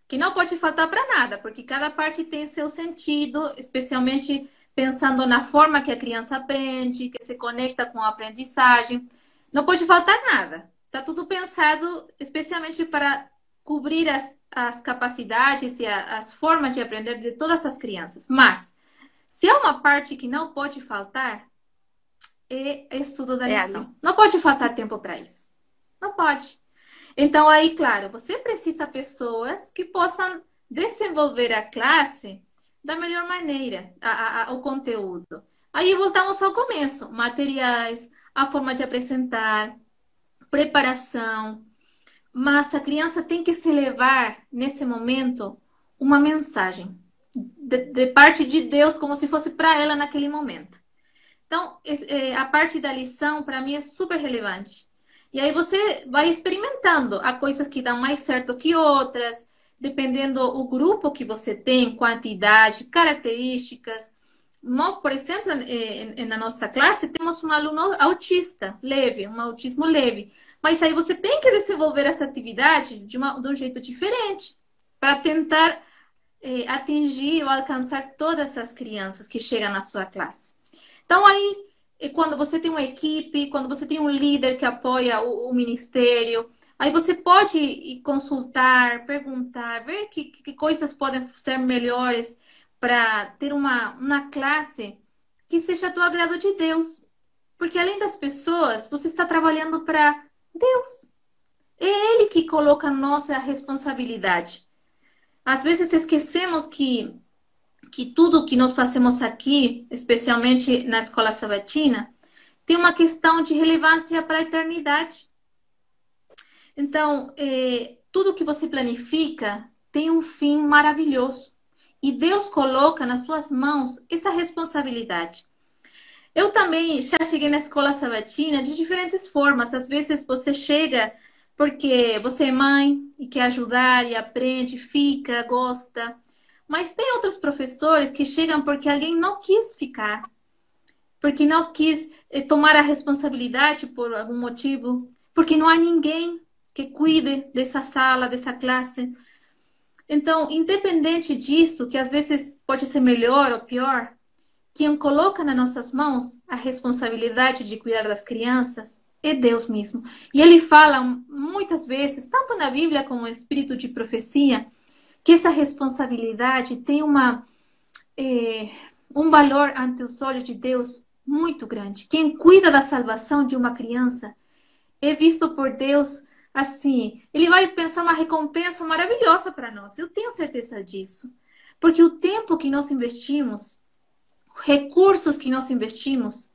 que não pode faltar para nada, porque cada parte tem seu sentido, especialmente pensando na forma que a criança aprende, que se conecta com a aprendizagem. Não pode faltar nada. Está tudo pensado especialmente para cobrir as capacidades e as formas de aprender de todas as crianças. Mas, se há uma parte que não pode faltar, é estudo da É a lição. lição. Não pode faltar tempo para isso. Não pode. Então, aí, claro, você precisa de pessoas que possam desenvolver a classe da melhor maneira, o conteúdo. Aí voltamos ao começo: materiais, a forma de apresentar, preparação. Mas a criança tem que se levar, nesse momento, uma mensagem. de parte de Deus, como se fosse para ela naquele momento. Então, a parte da lição, para mim, é super relevante. E aí você vai experimentando. Há coisas que dão mais certo que outras, dependendo o grupo que você tem, quantidade, características. Nós, por exemplo, na nossa classe, temos um aluno autista leve, um autismo leve. Mas aí você tem que desenvolver essa atividade de um jeito diferente, para tentar atingir ou alcançar todas as crianças que chegam na sua classe. Então, aí, quando você tem uma equipe, quando você tem um líder que apoia o ministério, aí você pode ir consultar, perguntar, ver que coisas podem ser melhores para ter uma classe que seja do agrado de Deus. Porque além das pessoas, você está trabalhando para Deus. É Ele que coloca a nossa responsabilidade. Às vezes esquecemos que tudo que nós fazemos aqui, especialmente na escola sabatina, tem uma questão de relevância para a eternidade. Então, tudo que você planifica tem um fim maravilhoso. E Deus coloca nas suas mãos essa responsabilidade. Eu também já cheguei na escola sabatina de diferentes formas. Às vezes você chega porque você é mãe e quer ajudar e aprende, fica, gosta. Mas tem outros professores que chegam porque alguém não quis ficar, porque não quis tomar a responsabilidade por algum motivo, porque não há ninguém que cuide dessa sala, dessa classe. Então, independente disso, que às vezes pode ser melhor ou pior, quem coloca nas nossas mãos a responsabilidade de cuidar das crianças é Deus mesmo. E ele fala muitas vezes, tanto na Bíblia como no Espírito de Profecia, que essa responsabilidade tem um valor ante os olhos de Deus muito grande. Quem cuida da salvação de uma criança é visto por Deus assim. Ele vai pensar uma recompensa maravilhosa para nós. Eu tenho certeza disso. Porque o tempo que nós investimos, recursos que nós investimos,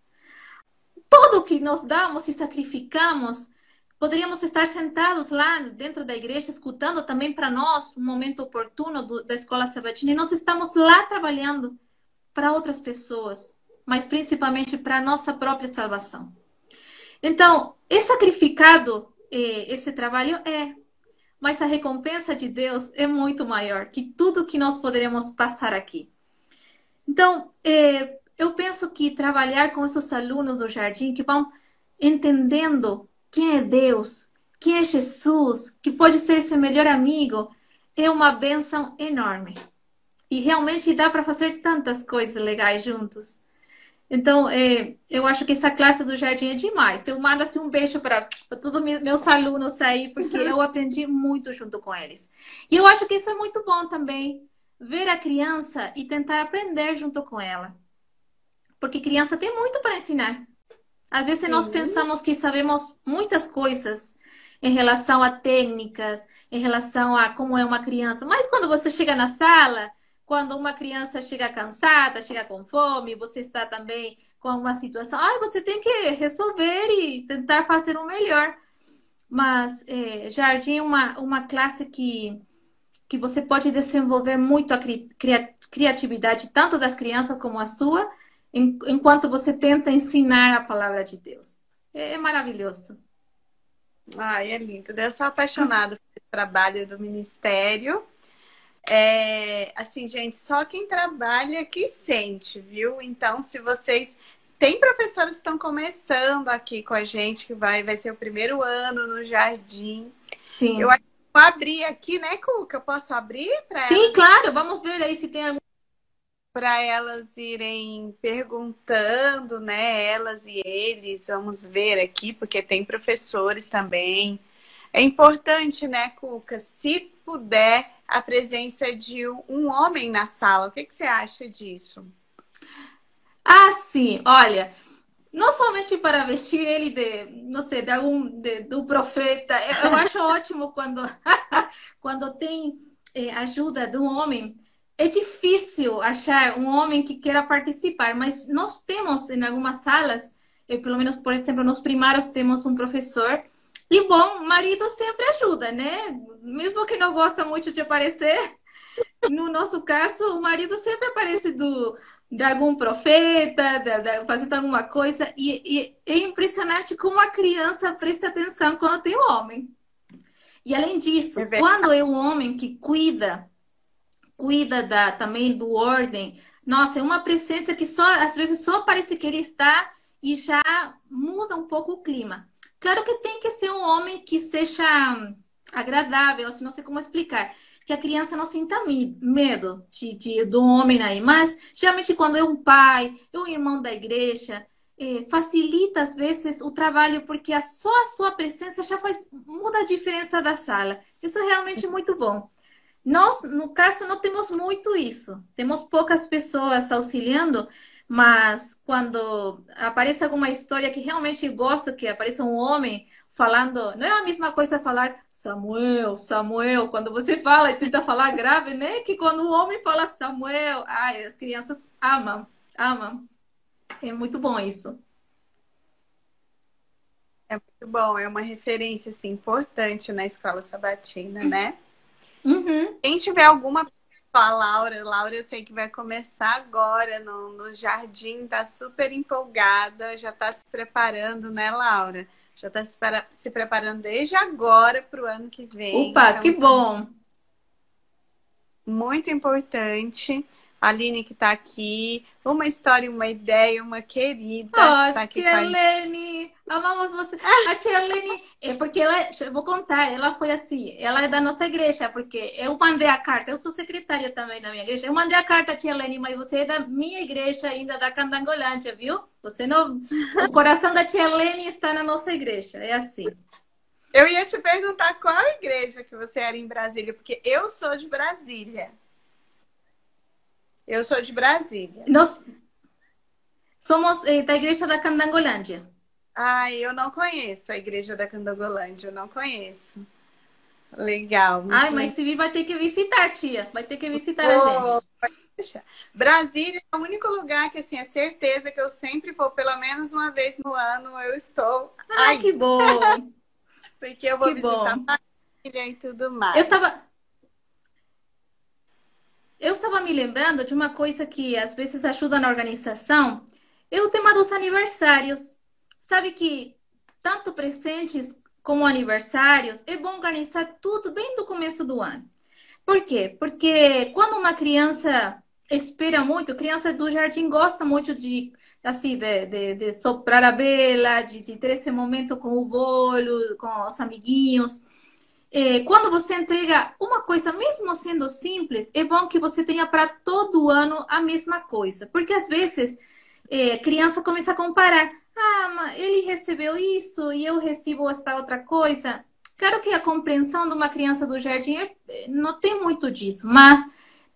tudo o que nós damos e sacrificamos, poderíamos estar sentados lá dentro da igreja, escutando também para nós um momento oportuno da escola sabatina, e nós estamos lá trabalhando para outras pessoas, mas principalmente para a nossa própria salvação. Então, é sacrificado esse trabalho? Mas a recompensa de Deus é muito maior que tudo que nós poderíamos passar aqui. Então, eu penso que trabalhar com esses alunos do jardim que vão entendendo quem é Deus, quem é Jesus, que pode ser esse melhor amigo, é uma bênção enorme. E realmente dá para fazer tantas coisas legais juntos. Então, eu acho que essa classe do jardim é demais. Eu mando assim, um beijo para todos meus alunos aí, porque eu aprendi muito junto com eles. E eu acho que isso é muito bom também, ver a criança e tentar aprender junto com ela. Porque criança tem muito para ensinar. Às vezes nós pensamos que sabemos muitas coisas em relação a técnicas, em relação a como é uma criança. Mas quando você chega na sala, quando uma criança chega cansada, chega com fome, você está também com uma situação, você tem que resolver e tentar fazer o melhor. Mas jardim é uma classe que você pode desenvolver muito a criatividade, tanto das crianças como a sua, enquanto você tenta ensinar a palavra de Deus. É maravilhoso. Ai, é lindo. Eu sou apaixonada pelo trabalho do ministério. Assim, gente, só quem trabalha que sente, viu? Então, se vocês... Tem professores que estão começando aqui com a gente, que vai ser o primeiro ano no jardim. Sim. Eu acho que vou abrir aqui, né, Cuca? Eu posso abrir para Sim, elas? claro. Vamos ver aí se tem algum... Para elas irem perguntando, né? Elas e eles. Vamos ver aqui, porque tem professores também. É importante, né, Cuca? Se puder, a presença de um homem na sala. O que você acha disso? Ah, sim. Olha, não somente para vestir ele não sei, do profeta. Eu acho ótimo quando, quando tem ajuda de um homem. É difícil achar um homem que queira participar, mas nós temos em algumas salas, pelo menos, por exemplo, nos primários temos um professor. E bom, o marido sempre ajuda, né? Mesmo que não gosta muito de aparecer, no nosso caso, o marido sempre aparece de algum profeta, fazendo alguma coisa. E é impressionante como a criança presta atenção quando tem um homem. E além É disso, verdade. quando é um homem que cuida também do ordem, nossa, é uma presença que só às vezes só parece que ele está e já muda um pouco o clima. Claro que tem que ser um homem que seja agradável, assim, não sei como explicar. Que a criança não sinta medo do homem aí. Mas, geralmente, quando é um pai, é um irmão da igreja, facilita, às vezes, o trabalho, porque só a sua presença já muda a diferença da sala. Isso é realmente muito bom. Nós, no caso, não temos muito isso. Temos poucas pessoas auxiliando, mas quando aparece alguma história que realmente gosto, que apareça um homem falando, não é a mesma coisa falar Samuel, Samuel, quando você fala e tenta falar grave, né? Que quando o homem fala Samuel, ai, as crianças amam, amam. É muito bom isso. É muito bom, é uma referência assim, importante na escola sabatina, né? Uhum. Quem tiver alguma pergunta, a Laura, eu sei que vai começar agora no jardim, tá super empolgada, já tá se preparando, né, Laura? Já tá se preparando desde agora para o ano que vem. Opa, Então, que isso é bom. muito importante. A Aline que está aqui, uma história, uma ideia, uma querida, Oh, está aqui com tia a gente. Lene, amamos você. A tia Lene, é porque eu vou contar, ela foi assim, ela é da nossa igreja, porque eu mandei a carta, eu sou secretária também da minha igreja, eu mandei a carta, tia Lene, mas você é da minha igreja ainda, da Candangolândia, viu? Você não... O coração da tia Lene está na nossa igreja, é assim. Eu ia te perguntar qual igreja que você era em Brasília, porque eu sou de Brasília. Eu sou de Brasília. Nós somos da igreja da Candangolândia. Ai, eu não conheço a igreja da Candangolândia, eu não conheço. Legal, Ai, muito mas legal. se vir, vai ter que visitar, tia, vai ter que visitar a Vou gente. deixar. Brasília é o único lugar que, assim, é certeza que eu sempre vou, pelo menos uma vez no ano, eu estou Ah, que aí. bom, Porque eu vou que visitar bom. a família e tudo Eu mais. estava, Eu estava me lembrando de uma coisa que às vezes ajuda na organização, é o tema dos aniversários. Sabe que tanto presentes como aniversários, é bom organizar tudo bem do começo do ano. Por quê? Porque quando uma criança espera muito, criança do jardim gosta muito de assim de soprar a vela, de ter esse momento com o bolo, com os amiguinhos. Quando você entrega uma coisa, mesmo sendo simples, é bom que você tenha para todo ano a mesma coisa. Porque às vezes criança começa a comparar. Ah, mas ele recebeu isso e eu recebo esta outra coisa. Claro que a compreensão de uma criança do jardim não tem muito disso, mas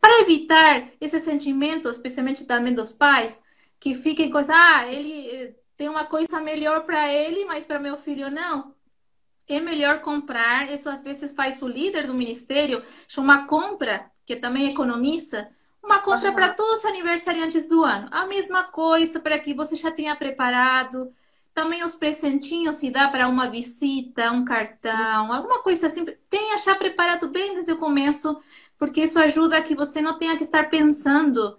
para evitar esse sentimento, especialmente também dos pais, que fiquem coisa, ele tem uma coisa melhor para ele, mas para meu filho não. É melhor comprar, isso às vezes faz o líder do ministério, uma compra, que também economiza, uma compra para Aham. todos os aniversariantes do ano. A mesma coisa para que você já tenha preparado. Também os presentinhos se dá para uma visita, um cartão, alguma coisa assim. Tenha já preparado bem desde o começo, porque isso ajuda a que você não tenha que estar pensando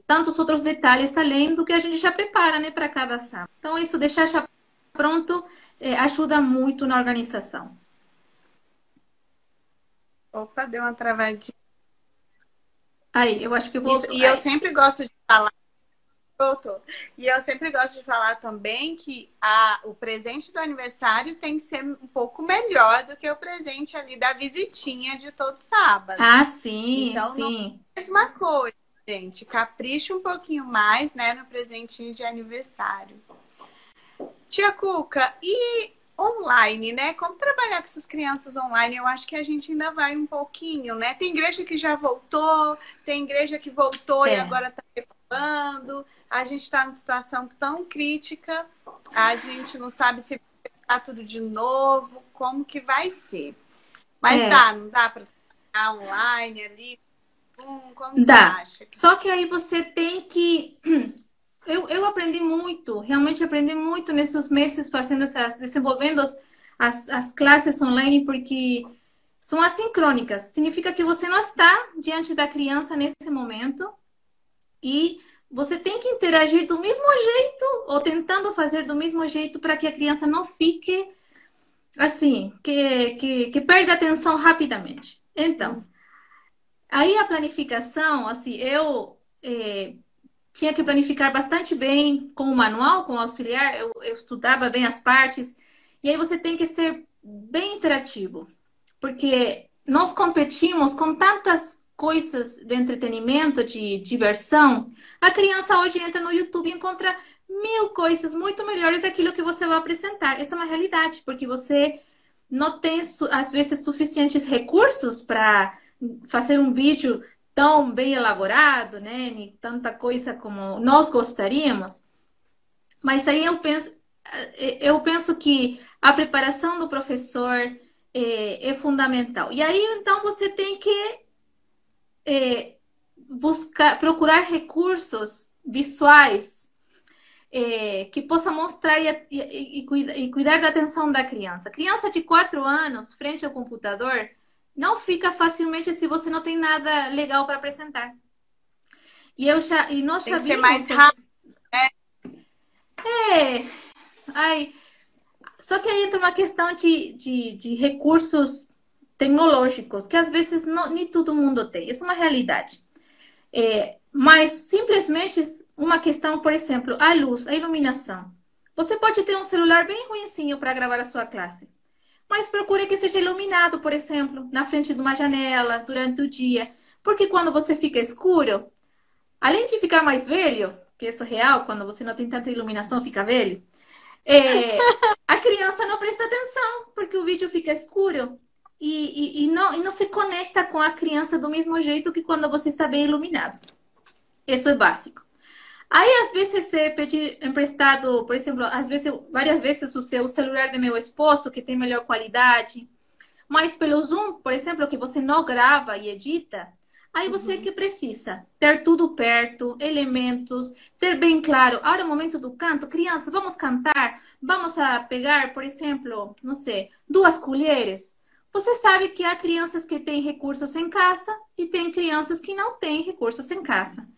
tantos outros detalhes além do que a gente já prepara, né, para cada ação. Então, isso deixar já pronto ajuda muito na organização. Opa, deu uma travadinha. Aí, eu acho que Isso, voltou. e eu Aí. sempre gosto de falar, voltou. E eu sempre gosto de falar também que o presente do aniversário tem que ser um pouco melhor do que o presente ali da visitinha de todo sábado. Ah, sim, Então, não sim. é a mesma coisa, gente. Capricha um pouquinho mais, né, no presentinho de aniversário. Tia Cuca, e online, né? Como trabalhar com essas crianças online? Eu acho que a gente ainda vai um pouquinho, né? Tem igreja que já voltou, tem igreja que voltou e É. agora está recuando. A gente está numa situação tão crítica, a gente não sabe se vai ficar tudo de novo, como que vai ser. Mas É, não dá para trabalhar online ali? Como que você dá. acha? Só que aí você tem que. Eu aprendi muito, realmente aprendi muito nesses meses fazendo desenvolvendo as classes online, porque são assincrônicas. Significa que você não está diante da criança nesse momento e você tem que interagir do mesmo jeito ou tentando fazer do mesmo jeito para que a criança não fique assim, que perde a atenção rapidamente. Então, aí a planificação, assim, eu tinha que planificar bastante bem com o manual, com o auxiliar, eu estudava bem as partes, e aí você tem que ser bem interativo, porque nós competimos com tantas coisas de entretenimento, de diversão. A criança hoje entra no YouTube e encontra mil coisas muito melhores daquilo que você vai apresentar. Essa é uma realidade, porque você não tem, às vezes, suficientes recursos para fazer um vídeo tão bem elaborado, né? Nem tanta coisa como nós gostaríamos. Mas aí eu penso que a preparação do professor é fundamental. E aí, então, você tem que procurar recursos visuais que possa mostrar e cuidar da atenção da criança. Criança de 4 anos, frente ao computador, não fica facilmente se você não tem nada legal para apresentar. E nós Tem já que ser vimos... mais rápido. Ai, só que aí entra uma questão de recursos tecnológicos, que às vezes nem todo mundo tem. Isso é uma realidade. Mas simplesmente uma questão, por exemplo, a luz, a iluminação. Você pode ter um celular bem ruinzinho para gravar a sua classe, mas procure que seja iluminado, por exemplo, na frente de uma janela, durante o dia. Porque quando você fica escuro, além de ficar mais velho, que isso é real, quando você não tem tanta iluminação, fica velho, a criança não presta atenção, porque o vídeo fica escuro e não se conecta com a criança do mesmo jeito que quando você está bem iluminado. Isso é básico. Aí, às vezes, você pedir emprestado, por exemplo, várias vezes o celular do meu esposo, que tem melhor qualidade, mas pelo Zoom, por exemplo, que você não grava e edita, aí você que precisa ter tudo perto, elementos, ter bem claro, agora é o momento do canto, criança, vamos cantar, vamos a pegar, por exemplo, não sei, 2 colheres. Você sabe que há crianças que têm recursos em casa e tem crianças que não têm recursos em casa.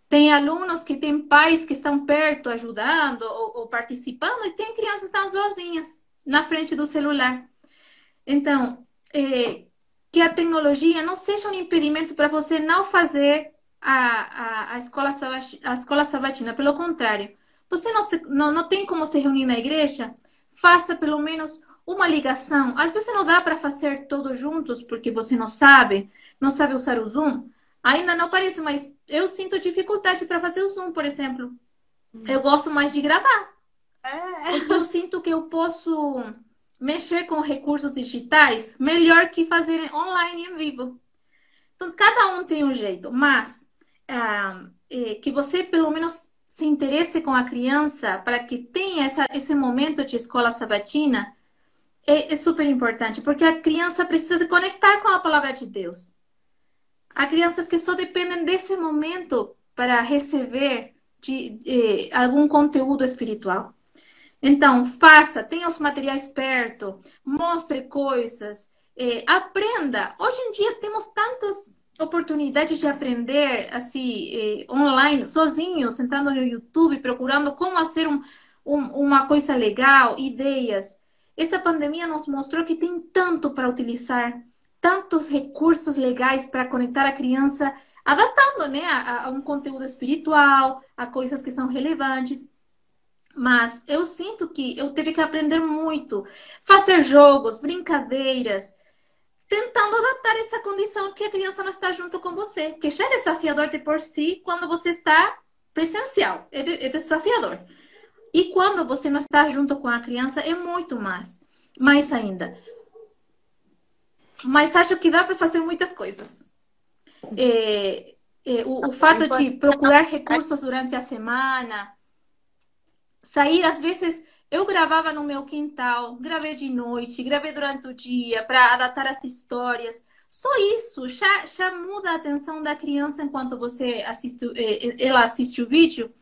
Tem alunos que têm pais que estão perto ajudando ou participando e tem crianças que estão sozinhas na frente do celular. Então, que a tecnologia não seja um impedimento para você não fazer a escola sabatina. Pelo contrário, você não tem como se reunir na igreja? Faça pelo menos uma ligação. Às vezes não dá para fazer todos juntos porque você não sabe usar o Zoom. Ainda não parece, mas eu sinto dificuldade para fazer o Zoom, por exemplo. Eu gosto mais de gravar. Porque eu sinto que eu posso mexer com recursos digitais melhor que fazer online em vivo. Então, cada um tem um jeito, mas que você pelo menos se interesse com a criança para que tenha esse momento de escola sabatina é super importante, porque a criança precisa se conectar com a palavra de Deus. Há crianças que só dependem desse momento para receber algum conteúdo espiritual. Então, tenha os materiais perto, mostre coisas, aprenda. Hoje em dia temos tantas oportunidades de aprender assim online, sozinhos, entrando no YouTube, procurando como fazer uma coisa legal, ideias. Essa pandemia nos mostrou que tem tanto para utilizar, tantos recursos legais para conectar a criança, adaptando, né, a um conteúdo espiritual, a coisas que são relevantes. Mas eu sinto que eu tive que aprender muito, fazer jogos, brincadeiras, tentando adaptar essa condição que a criança não está junto com você, que já é desafiador de por si quando você está presencial, é desafiador. E quando você não está junto com a criança, é muito mais ainda. Mas acho que dá para fazer muitas coisas. O fato de procurar recursos durante a semana, sair, às vezes, eu gravava no meu quintal, gravei de noite, gravei durante o dia para adaptar as histórias. Só isso já muda a atenção da criança enquanto ela assiste o vídeo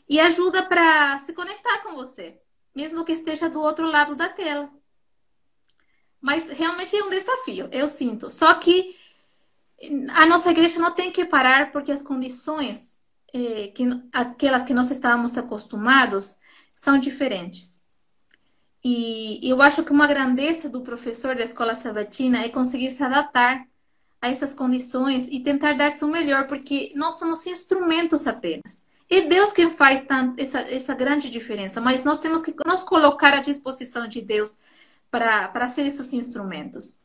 e ajuda para se conectar com você, mesmo que esteja do outro lado da tela. Mas realmente é um desafio, eu sinto. Só que a nossa igreja não tem que parar porque as condições, aquelas que nós estávamos acostumados, são diferentes. E eu acho que uma grandeza do professor da escola sabatina é conseguir se adaptar a essas condições e tentar dar seu melhor, porque nós somos instrumentos apenas. É Deus quem faz essa grande diferença, mas nós temos que nos colocar à disposição de Deus para ser esses instrumentos.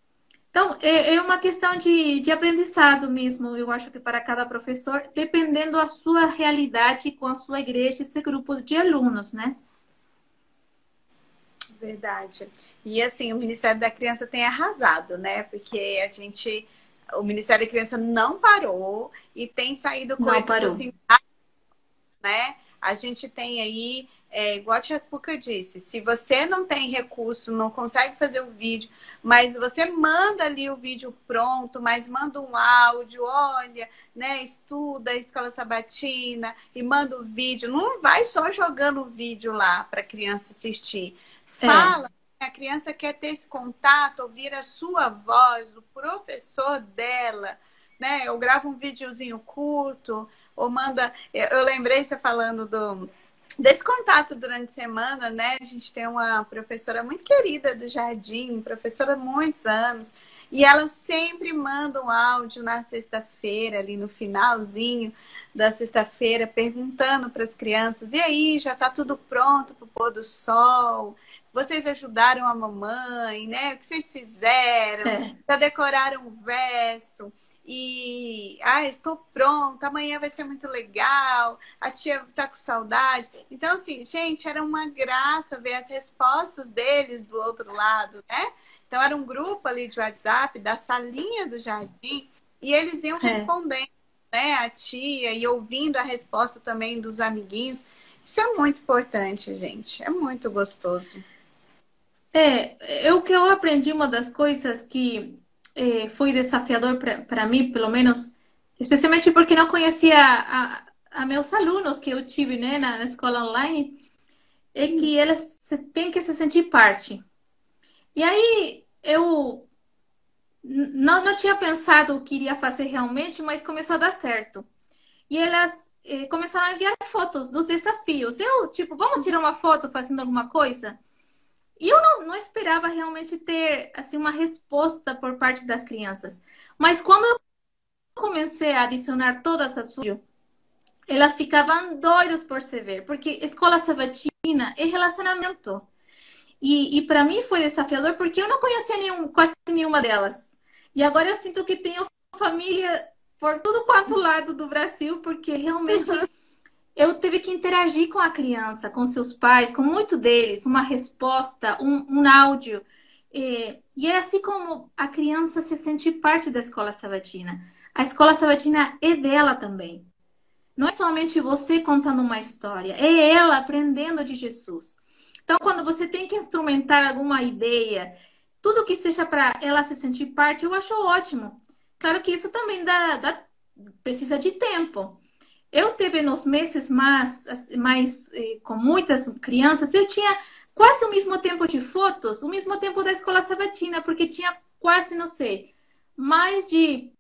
Então, é uma questão de aprendizado mesmo, eu acho que para cada professor, dependendo da sua realidade com a sua igreja, esse grupo de alunos, né? Verdade. E assim, o Ministério da Criança tem arrasado, né? Porque o Ministério da Criança não parou e tem saído Não coisas parou. assim, né? A gente tem aí, igual a tia Puca disse, se você não tem recurso, não consegue fazer o vídeo, mas você manda ali o vídeo pronto, mas manda um áudio, olha, né? Estuda a escola sabatina e manda o vídeo. Não vai só jogando o vídeo lá para a criança assistir. É, Fala, a criança quer ter esse contato, ouvir a sua voz, do professor dela, né? Eu gravo um videozinho curto, ou manda. Eu lembrei você falando desse contato durante a semana, né? A gente tem uma professora muito querida do Jardim, professora há muitos anos, e ela sempre manda um áudio na sexta-feira, ali no finalzinho da sexta-feira, perguntando para as crianças: e aí, já está tudo pronto para o pôr do sol? Vocês ajudaram a mamãe, né? O que vocês fizeram? é. Já decoraram o verso? E estou pronta, amanhã vai ser muito legal, a tia tá com saudade. Então, assim, gente, era uma graça ver as respostas deles do outro lado, né? Então, era um grupo ali de WhatsApp da salinha do jardim e eles iam É. respondendo, né, a tia e ouvindo a resposta também dos amiguinhos. Isso é muito importante, gente. É muito gostoso. O que eu aprendi, uma das coisas que foi desafiador para mim, pelo menos, especialmente porque não conhecia a meus alunos que eu tive, né, na escola online, é que eles têm que se sentir parte. E aí eu não tinha pensado o que iria fazer realmente, mas começou a dar certo. E elas começaram a enviar fotos dos desafios. Eu, tipo, vamos tirar uma foto fazendo alguma coisa? E eu não esperava realmente ter assim uma resposta por parte das crianças. Mas quando eu comecei a adicionar todas as fotos, elas ficavam doidas por se ver, porque escola sabatina é relacionamento. E para mim foi desafiador porque eu não conhecia quase nenhuma delas. E agora eu sinto que tenho família por tudo quanto lado do Brasil, porque realmente eu tive que interagir com a criança, com seus pais, com muito deles, uma resposta, um áudio. E é assim como a criança se sente parte da escola sabatina. A escola sabatina é dela também. Não é somente você contando uma história, é ela aprendendo de Jesus. Então, quando você tem que instrumentar alguma ideia, tudo que seja para ela se sentir parte, eu acho ótimo. Claro que isso também precisa de tempo. Eu teve nos meses com muitas crianças, eu tinha quase o mesmo tempo de fotos, o mesmo tempo da escola sabatina, porque tinha quase, não sei, mais de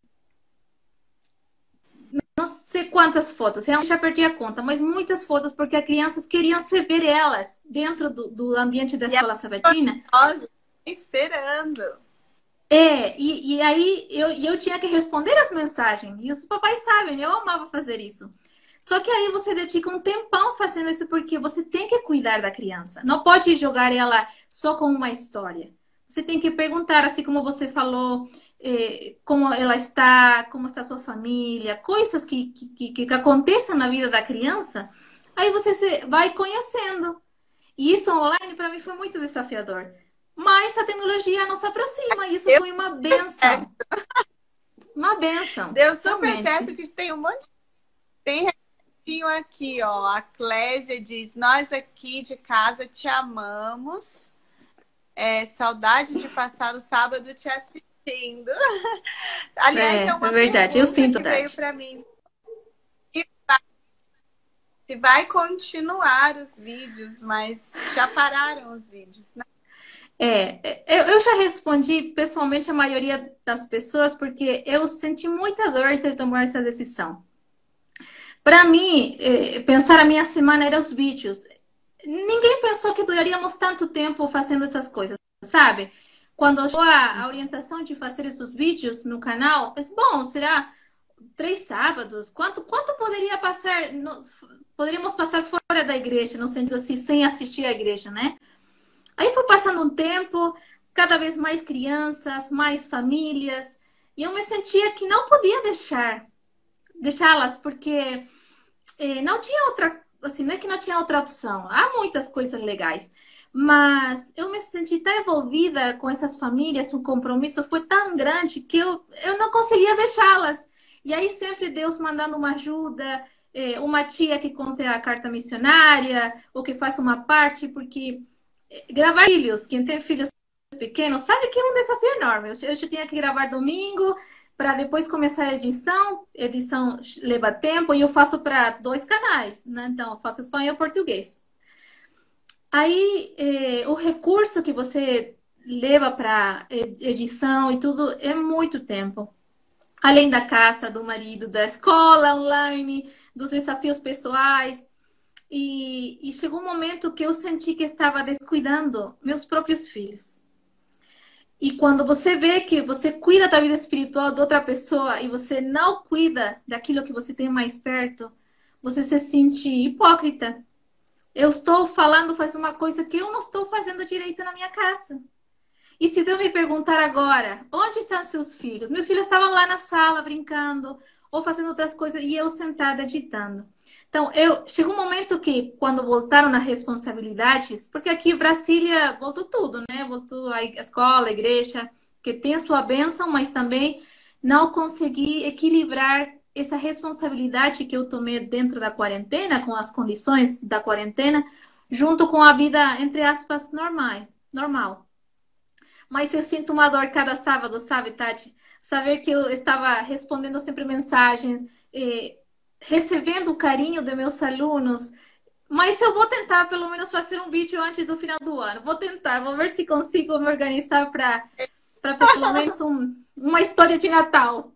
não sei quantas fotos, realmente já perdi a conta, mas muitas fotos, porque as crianças queriam se ver elas dentro do ambiente da E a escola sabatina. nós esperando. E aí eu tinha que responder as mensagens. E os papais sabem, eu amava fazer isso. Só que aí você dedica um tempão fazendo isso porque você tem que cuidar da criança. Não pode jogar ela só com uma história. Você tem que perguntar, assim como você falou, como ela está, como está sua família, coisas que acontecem na vida da criança. Aí você vai conhecendo. E isso online para mim foi muito desafiador. Mas a tecnologia nos aproxima. Isso Deu foi uma super certo. benção. Uma benção, Deu super realmente. certo que tem um monte. Tem recadinho aqui, ó. A Clésia diz: nós aqui de casa te amamos. Saudade de passar o sábado te assistindo. Aliás, é É uma verdade. Eu pergunta sinto que veio verdade. para mim. Se vai continuar os vídeos, mas já pararam os vídeos, né? Eu já respondi pessoalmente a maioria das pessoas porque eu senti muita dor em ter tomado essa decisão. Para mim, pensar a minha semana era os vídeos. Ninguém pensou que duraríamos tanto tempo fazendo essas coisas, sabe? Quando chegou a orientação de fazer esses vídeos no canal, pensei, bom, será 3 sábados? Quanto poderia passar? Poderíamos passar fora da igreja, no sentido assim, sem assistir à igreja, né? Aí foi passando um tempo, cada vez mais crianças, mais famílias, e eu me sentia que não podia deixá-las, porque não tinha outra, assim, não é que não tinha outra opção. Há muitas coisas legais, mas eu me senti tão envolvida com essas famílias, o compromisso foi tão grande que eu não conseguia deixá-las. E aí sempre Deus mandando uma ajuda, uma tia que conta a carta missionária, ou que faça uma parte, porque gravar filhos, quem tem filhos pequenos, sabe que é um desafio enorme. Eu tinha que gravar domingo para depois começar a edição. Edição leva tempo e eu faço para 2 canais, né? Então, eu faço espanhol e português. Aí, o recurso que você leva para edição e tudo é muito tempo. Além da casa, do marido, da escola online, dos desafios pessoais. E chegou um momento que eu senti que estava descuidando meus próprios filhos. E quando você vê que você cuida da vida espiritual de outra pessoa e você não cuida daquilo que você tem mais perto, você se sente hipócrita. Eu estou falando, faz uma coisa que eu não estou fazendo direito na minha casa. E se Deus me perguntar agora, onde estão seus filhos? Meus filhos estavam lá na sala brincando ou fazendo outras coisas e eu sentada digitando. Então, chegou um momento que, quando voltaram nas responsabilidades, porque aqui em Brasília voltou tudo, né? Voltou a escola, a igreja, que tem a sua bênção, mas também não consegui equilibrar essa responsabilidade que eu tomei dentro da quarentena, com as condições da quarentena, junto com a vida, entre aspas, normal. Mas eu sinto uma dor cada sábado, sabe, Tati? Saber que eu estava respondendo sempre mensagens, recebendo o carinho de meus alunos. Mas eu vou tentar, pelo menos, fazer um vídeo antes do final do ano. Vou tentar, vou ver se consigo me organizar para pelo menos uma história de Natal.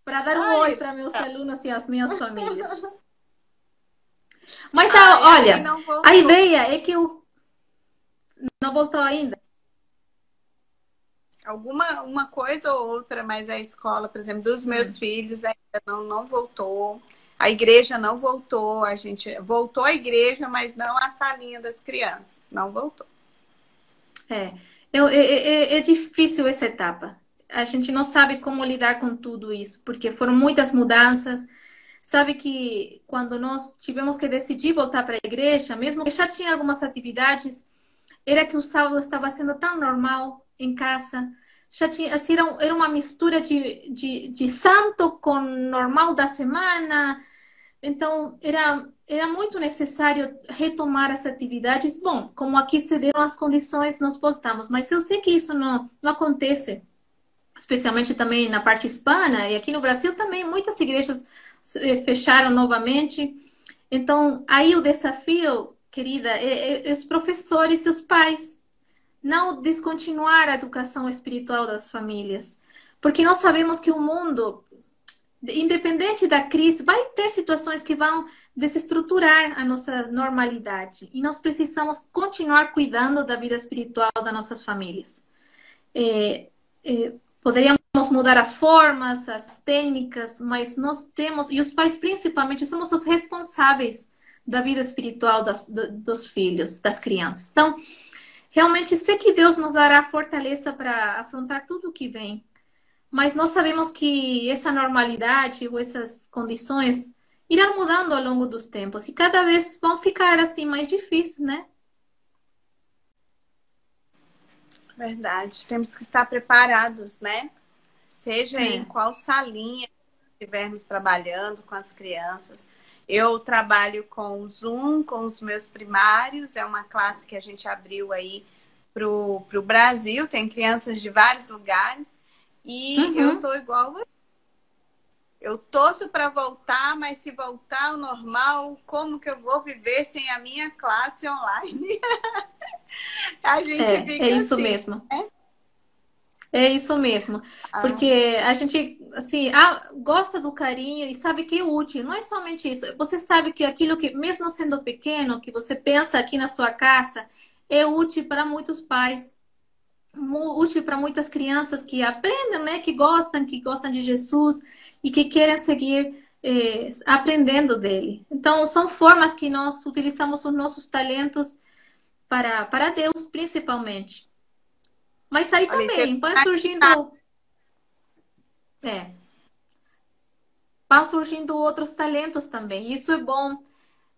Para dar um oi Ai, para meus tá. alunos e as minhas famílias. Mas, Aqui olha, não a voltou. ideia é que eu não voltou ainda. Alguma uma coisa ou outra, mas a escola, por exemplo, dos meus Hum. filhos ainda não voltou. A igreja não voltou. A gente voltou à igreja, mas não a salinha das crianças. Não voltou. É, é difícil essa etapa. A gente não sabe como lidar com tudo isso, porque foram muitas mudanças. Sabe que quando nós tivemos que decidir voltar para a igreja, mesmo que já tinha algumas atividades, era que o sábado estava sendo tão normal em casa. Já tinha, assim, era uma mistura de santo com normal da semana. Então, era muito necessário retomar as atividades. Bom, como aqui se deram as condições, nós voltamos. Mas eu sei que isso não acontece, especialmente também na parte hispana, e aqui no Brasil também muitas igrejas fecharam novamente. Então, aí o desafio, querida, é os professores e os pais não descontinuar a educação espiritual das famílias. Porque nós sabemos que o mundo, independente da crise, vai ter situações que vão desestruturar a nossa normalidade. E nós precisamos continuar cuidando da vida espiritual das nossas famílias. Poderíamos mudar as formas, as técnicas, mas nós temos, e os pais principalmente, somos os responsáveis da vida espiritual dos filhos, das crianças. Então, realmente sei que Deus nos dará fortaleza para afrontar tudo o que vem. Mas nós sabemos que essa normalidade ou essas condições irão mudando ao longo dos tempos e cada vez vão ficar assim mais difíceis, né? Verdade. Temos que estar preparados, né? Seja em É. qual salinha estivermos trabalhando com as crianças. Eu trabalho com o Zoom, com os meus primários. É uma classe que a gente abriu aí para o Brasil. Tem crianças de vários lugares. E eu Uhum. tô igual você. Eu torço para voltar, mas se voltar ao normal, como que eu vou viver sem a minha classe online? A gente É fica isso assim, mesmo. né? É isso mesmo. Ah, Porque a gente, assim, gosta do carinho e sabe que é útil. Não é somente isso. Você sabe que aquilo que, mesmo sendo pequeno, que você pensa aqui na sua casa, é útil para muitos pais, útil para muitas crianças que aprendem, né? Que gostam de Jesus e que querem seguir, aprendendo dele. Então, são formas que nós utilizamos os nossos talentos para Deus, principalmente. Mas aí olha, você também vai surgindo. É, vão surgindo outros talentos também. Isso é bom.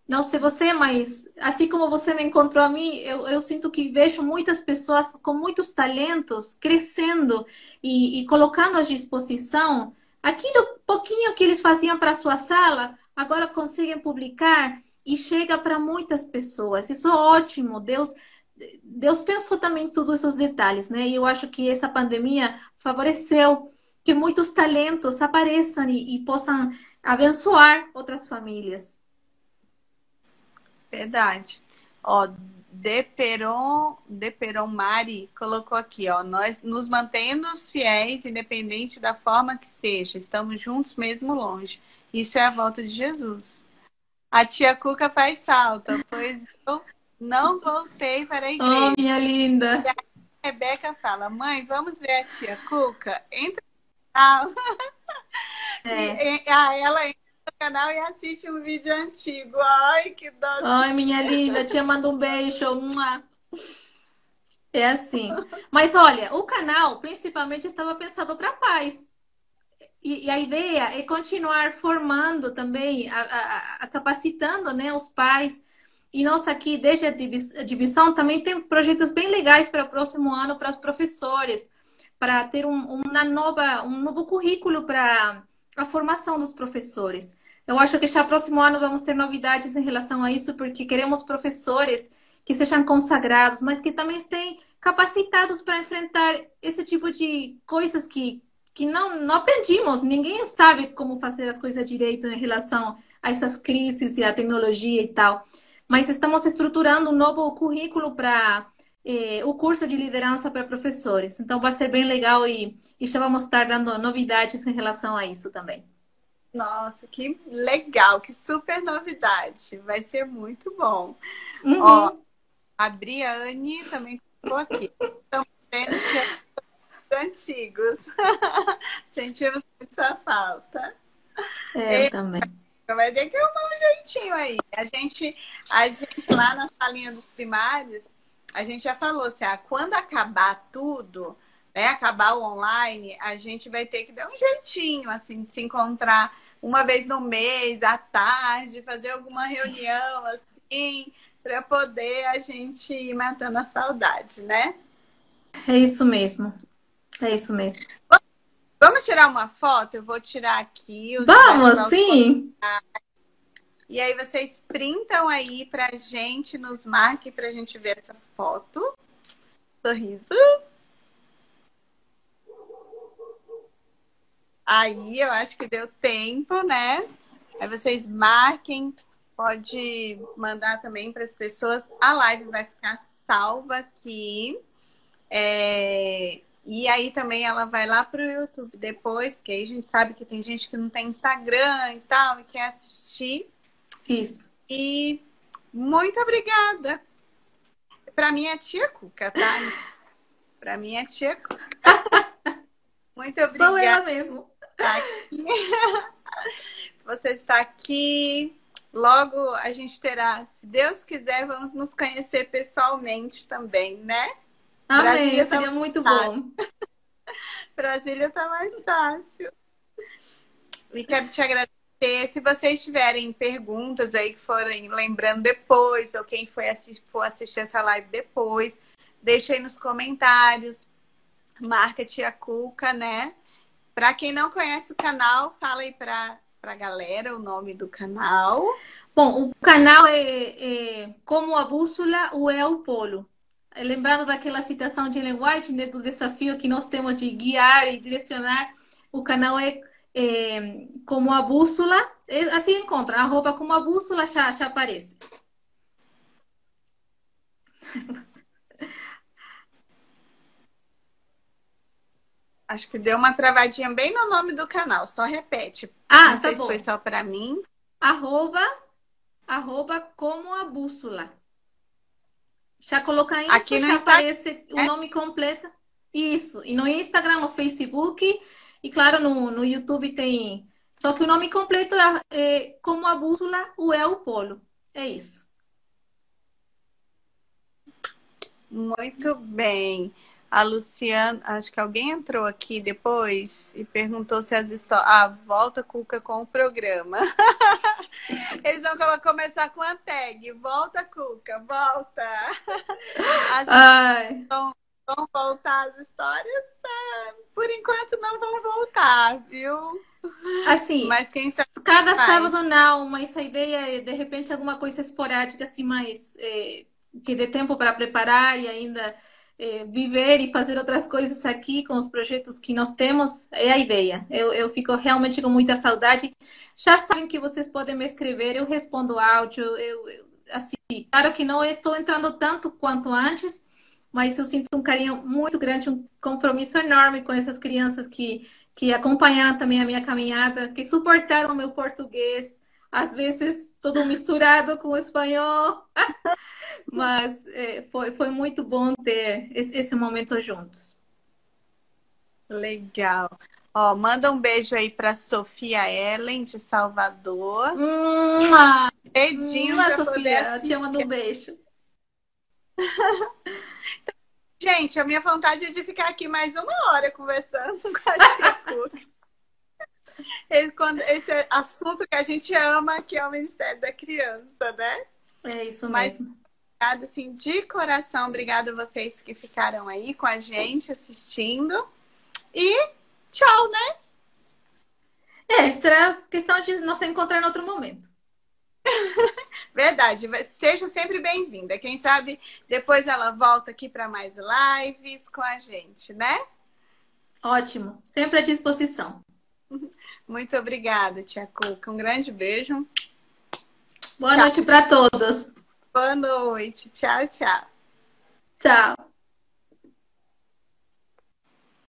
Não sei você, mas assim como você me encontrou a mim, eu sinto que vejo muitas pessoas com muitos talentos crescendo e colocando à disposição aquilo pouquinho que eles faziam para a sua sala, agora conseguem publicar e chega para muitas pessoas. Isso é ótimo. Deus pensou também em todos esses detalhes, né? E eu acho que essa pandemia favoreceu que muitos talentos apareçam e possam abençoar outras famílias. verdade. Ó, Deperon Mari colocou aqui, ó, nós nos mantemos fiéis, independente da forma que seja, estamos juntos mesmo longe. Isso é a volta de Jesus. A tia Cuca faz falta, pois eu não voltei para a Oh, igreja. minha linda! A Rebeca fala, mãe, vamos ver a tia Cuca? Entra no canal. É. Ela entra no canal e assiste um vídeo antigo. Ai, que dó. Ai, minha linda, tia manda um beijo. Mua. É assim. Mas olha, o canal principalmente estava pensado para pais. E a ideia é continuar formando também, capacitando, né, os pais. E nós aqui, desde a divisão, também tem projetos bem legais para o próximo ano para os professores, para ter um novo currículo para a formação dos professores. Eu acho que já próximo ano vamos ter novidades em relação a isso, porque queremos professores que sejam consagrados, mas que também estejam capacitados para enfrentar esse tipo de coisas que não aprendimos. Ninguém sabe como fazer as coisas direito em relação a essas crises e a tecnologia e tal. Mas estamos estruturando um novo currículo para o curso de liderança para professores. Então vai ser bem legal e já vamos estar dando novidades em relação a isso também. Nossa, que legal, que super novidade. Vai ser muito bom. Ó, Uhum. a Briane também colocou aqui. Estamos vendo tia antigos. Sentimos muito sua falta. É, eu também. Vai ter que arrumar um jeitinho aí. A gente lá na salinha dos primários, a gente já falou assim, quando acabar tudo, né, acabar o online, a gente vai ter que dar um jeitinho, assim, de se encontrar uma vez no mês, à tarde, fazer alguma Sim. reunião, assim, para poder a gente ir matando a saudade, né? É isso mesmo. É isso mesmo. Vamos tirar uma foto? Eu vou tirar aqui, eu vou Vamos, ativar os fotos. sim. E aí vocês printam aí pra gente, nos marque pra gente ver essa foto. Sorriso. Aí eu acho que deu tempo, né? Aí vocês marquem, pode mandar também para as pessoas. A live vai ficar salva aqui. E aí também ela vai lá pro YouTube depois, porque aí a gente sabe que tem gente que não tem Instagram e tal, e quer assistir. Isso. E muito obrigada. Para mim é tia Cuca, tá? Para mim é tia Cuca. Muito Sou obrigada ela mesmo. por estar aqui. Você está aqui. Logo a gente terá, se Deus quiser, vamos nos conhecer pessoalmente também, né? Amém. Brasília tá Seria mais muito fácil. bom. Brasília tá mais fácil. E quero te agradecer. Se vocês tiverem perguntas aí que forem lembrando depois, ou quem for assistir essa live depois, deixa aí nos comentários. Marca Tia Cuca, né? Para quem não conhece o canal, fala aí pra galera o nome do canal. Bom, o canal é Como a Bússola, o é o Polo. Lembrando daquela citação de Ellen White, né, do desafio que nós temos de guiar e direcionar, o canal é Como a Bússola, assim encontra, arroba Como a Bússola já aparece. Acho que deu uma travadinha bem no nome do canal. Só repete. Ah, Não tá sei se bom. foi só para mim. Arroba, arroba como a bússola. Já colocar isso, Aqui no já Instagram, aparece o né? nome completo. Isso. E no Instagram, no Facebook e, claro, no YouTube tem. Só que o nome completo é como a bússola, o é o polo. É isso. Muito bem. A Luciana, acho que alguém entrou aqui depois e perguntou se as histórias. Ah, volta, Cuca, com o programa. Eles vão começar com a tag. Volta, Cuca, volta. As Ai. vão voltar as histórias? Por enquanto não vão voltar, viu? Assim, Mas quem sabe cada mais. sábado não, mas essa ideia é de repente alguma coisa esporádica, assim, mais que dê tempo para preparar e ainda viver e fazer outras coisas aqui com os projetos que nós temos, é a ideia. Eu fico realmente com muita saudade. Já sabem que vocês podem me escrever, eu respondo áudio, assim, claro que não estou entrando tanto quanto antes, mas eu sinto um carinho muito grande, um compromisso enorme com essas crianças que acompanharam também a minha caminhada, que suportaram o meu português, às vezes todo misturado com o espanhol, mas foi muito bom ter esse momento juntos. Legal. Ó, manda um beijo aí para Sofia Ellen, de Salvador. Mua! Cedinho para poder Sofia, eu te assistir. mando um beijo. Gente, a minha vontade é de ficar aqui mais uma hora conversando com a tia Cuca. Esse assunto que a gente ama, que é o Ministério da Criança, né? É isso Mas mesmo. obrigada, assim, de coração. Obrigada a vocês que ficaram aí com a gente assistindo. E tchau, né? Será questão de nós se encontrar em outro momento. Verdade. Seja sempre bem-vinda. Quem sabe depois ela volta aqui para mais lives com a gente, né? Ótimo, sempre à disposição. Muito obrigada, tia Cuca. Um grande beijo. Boa Tchau. noite para todos. Boa noite. Tchau, tchau. Tchau.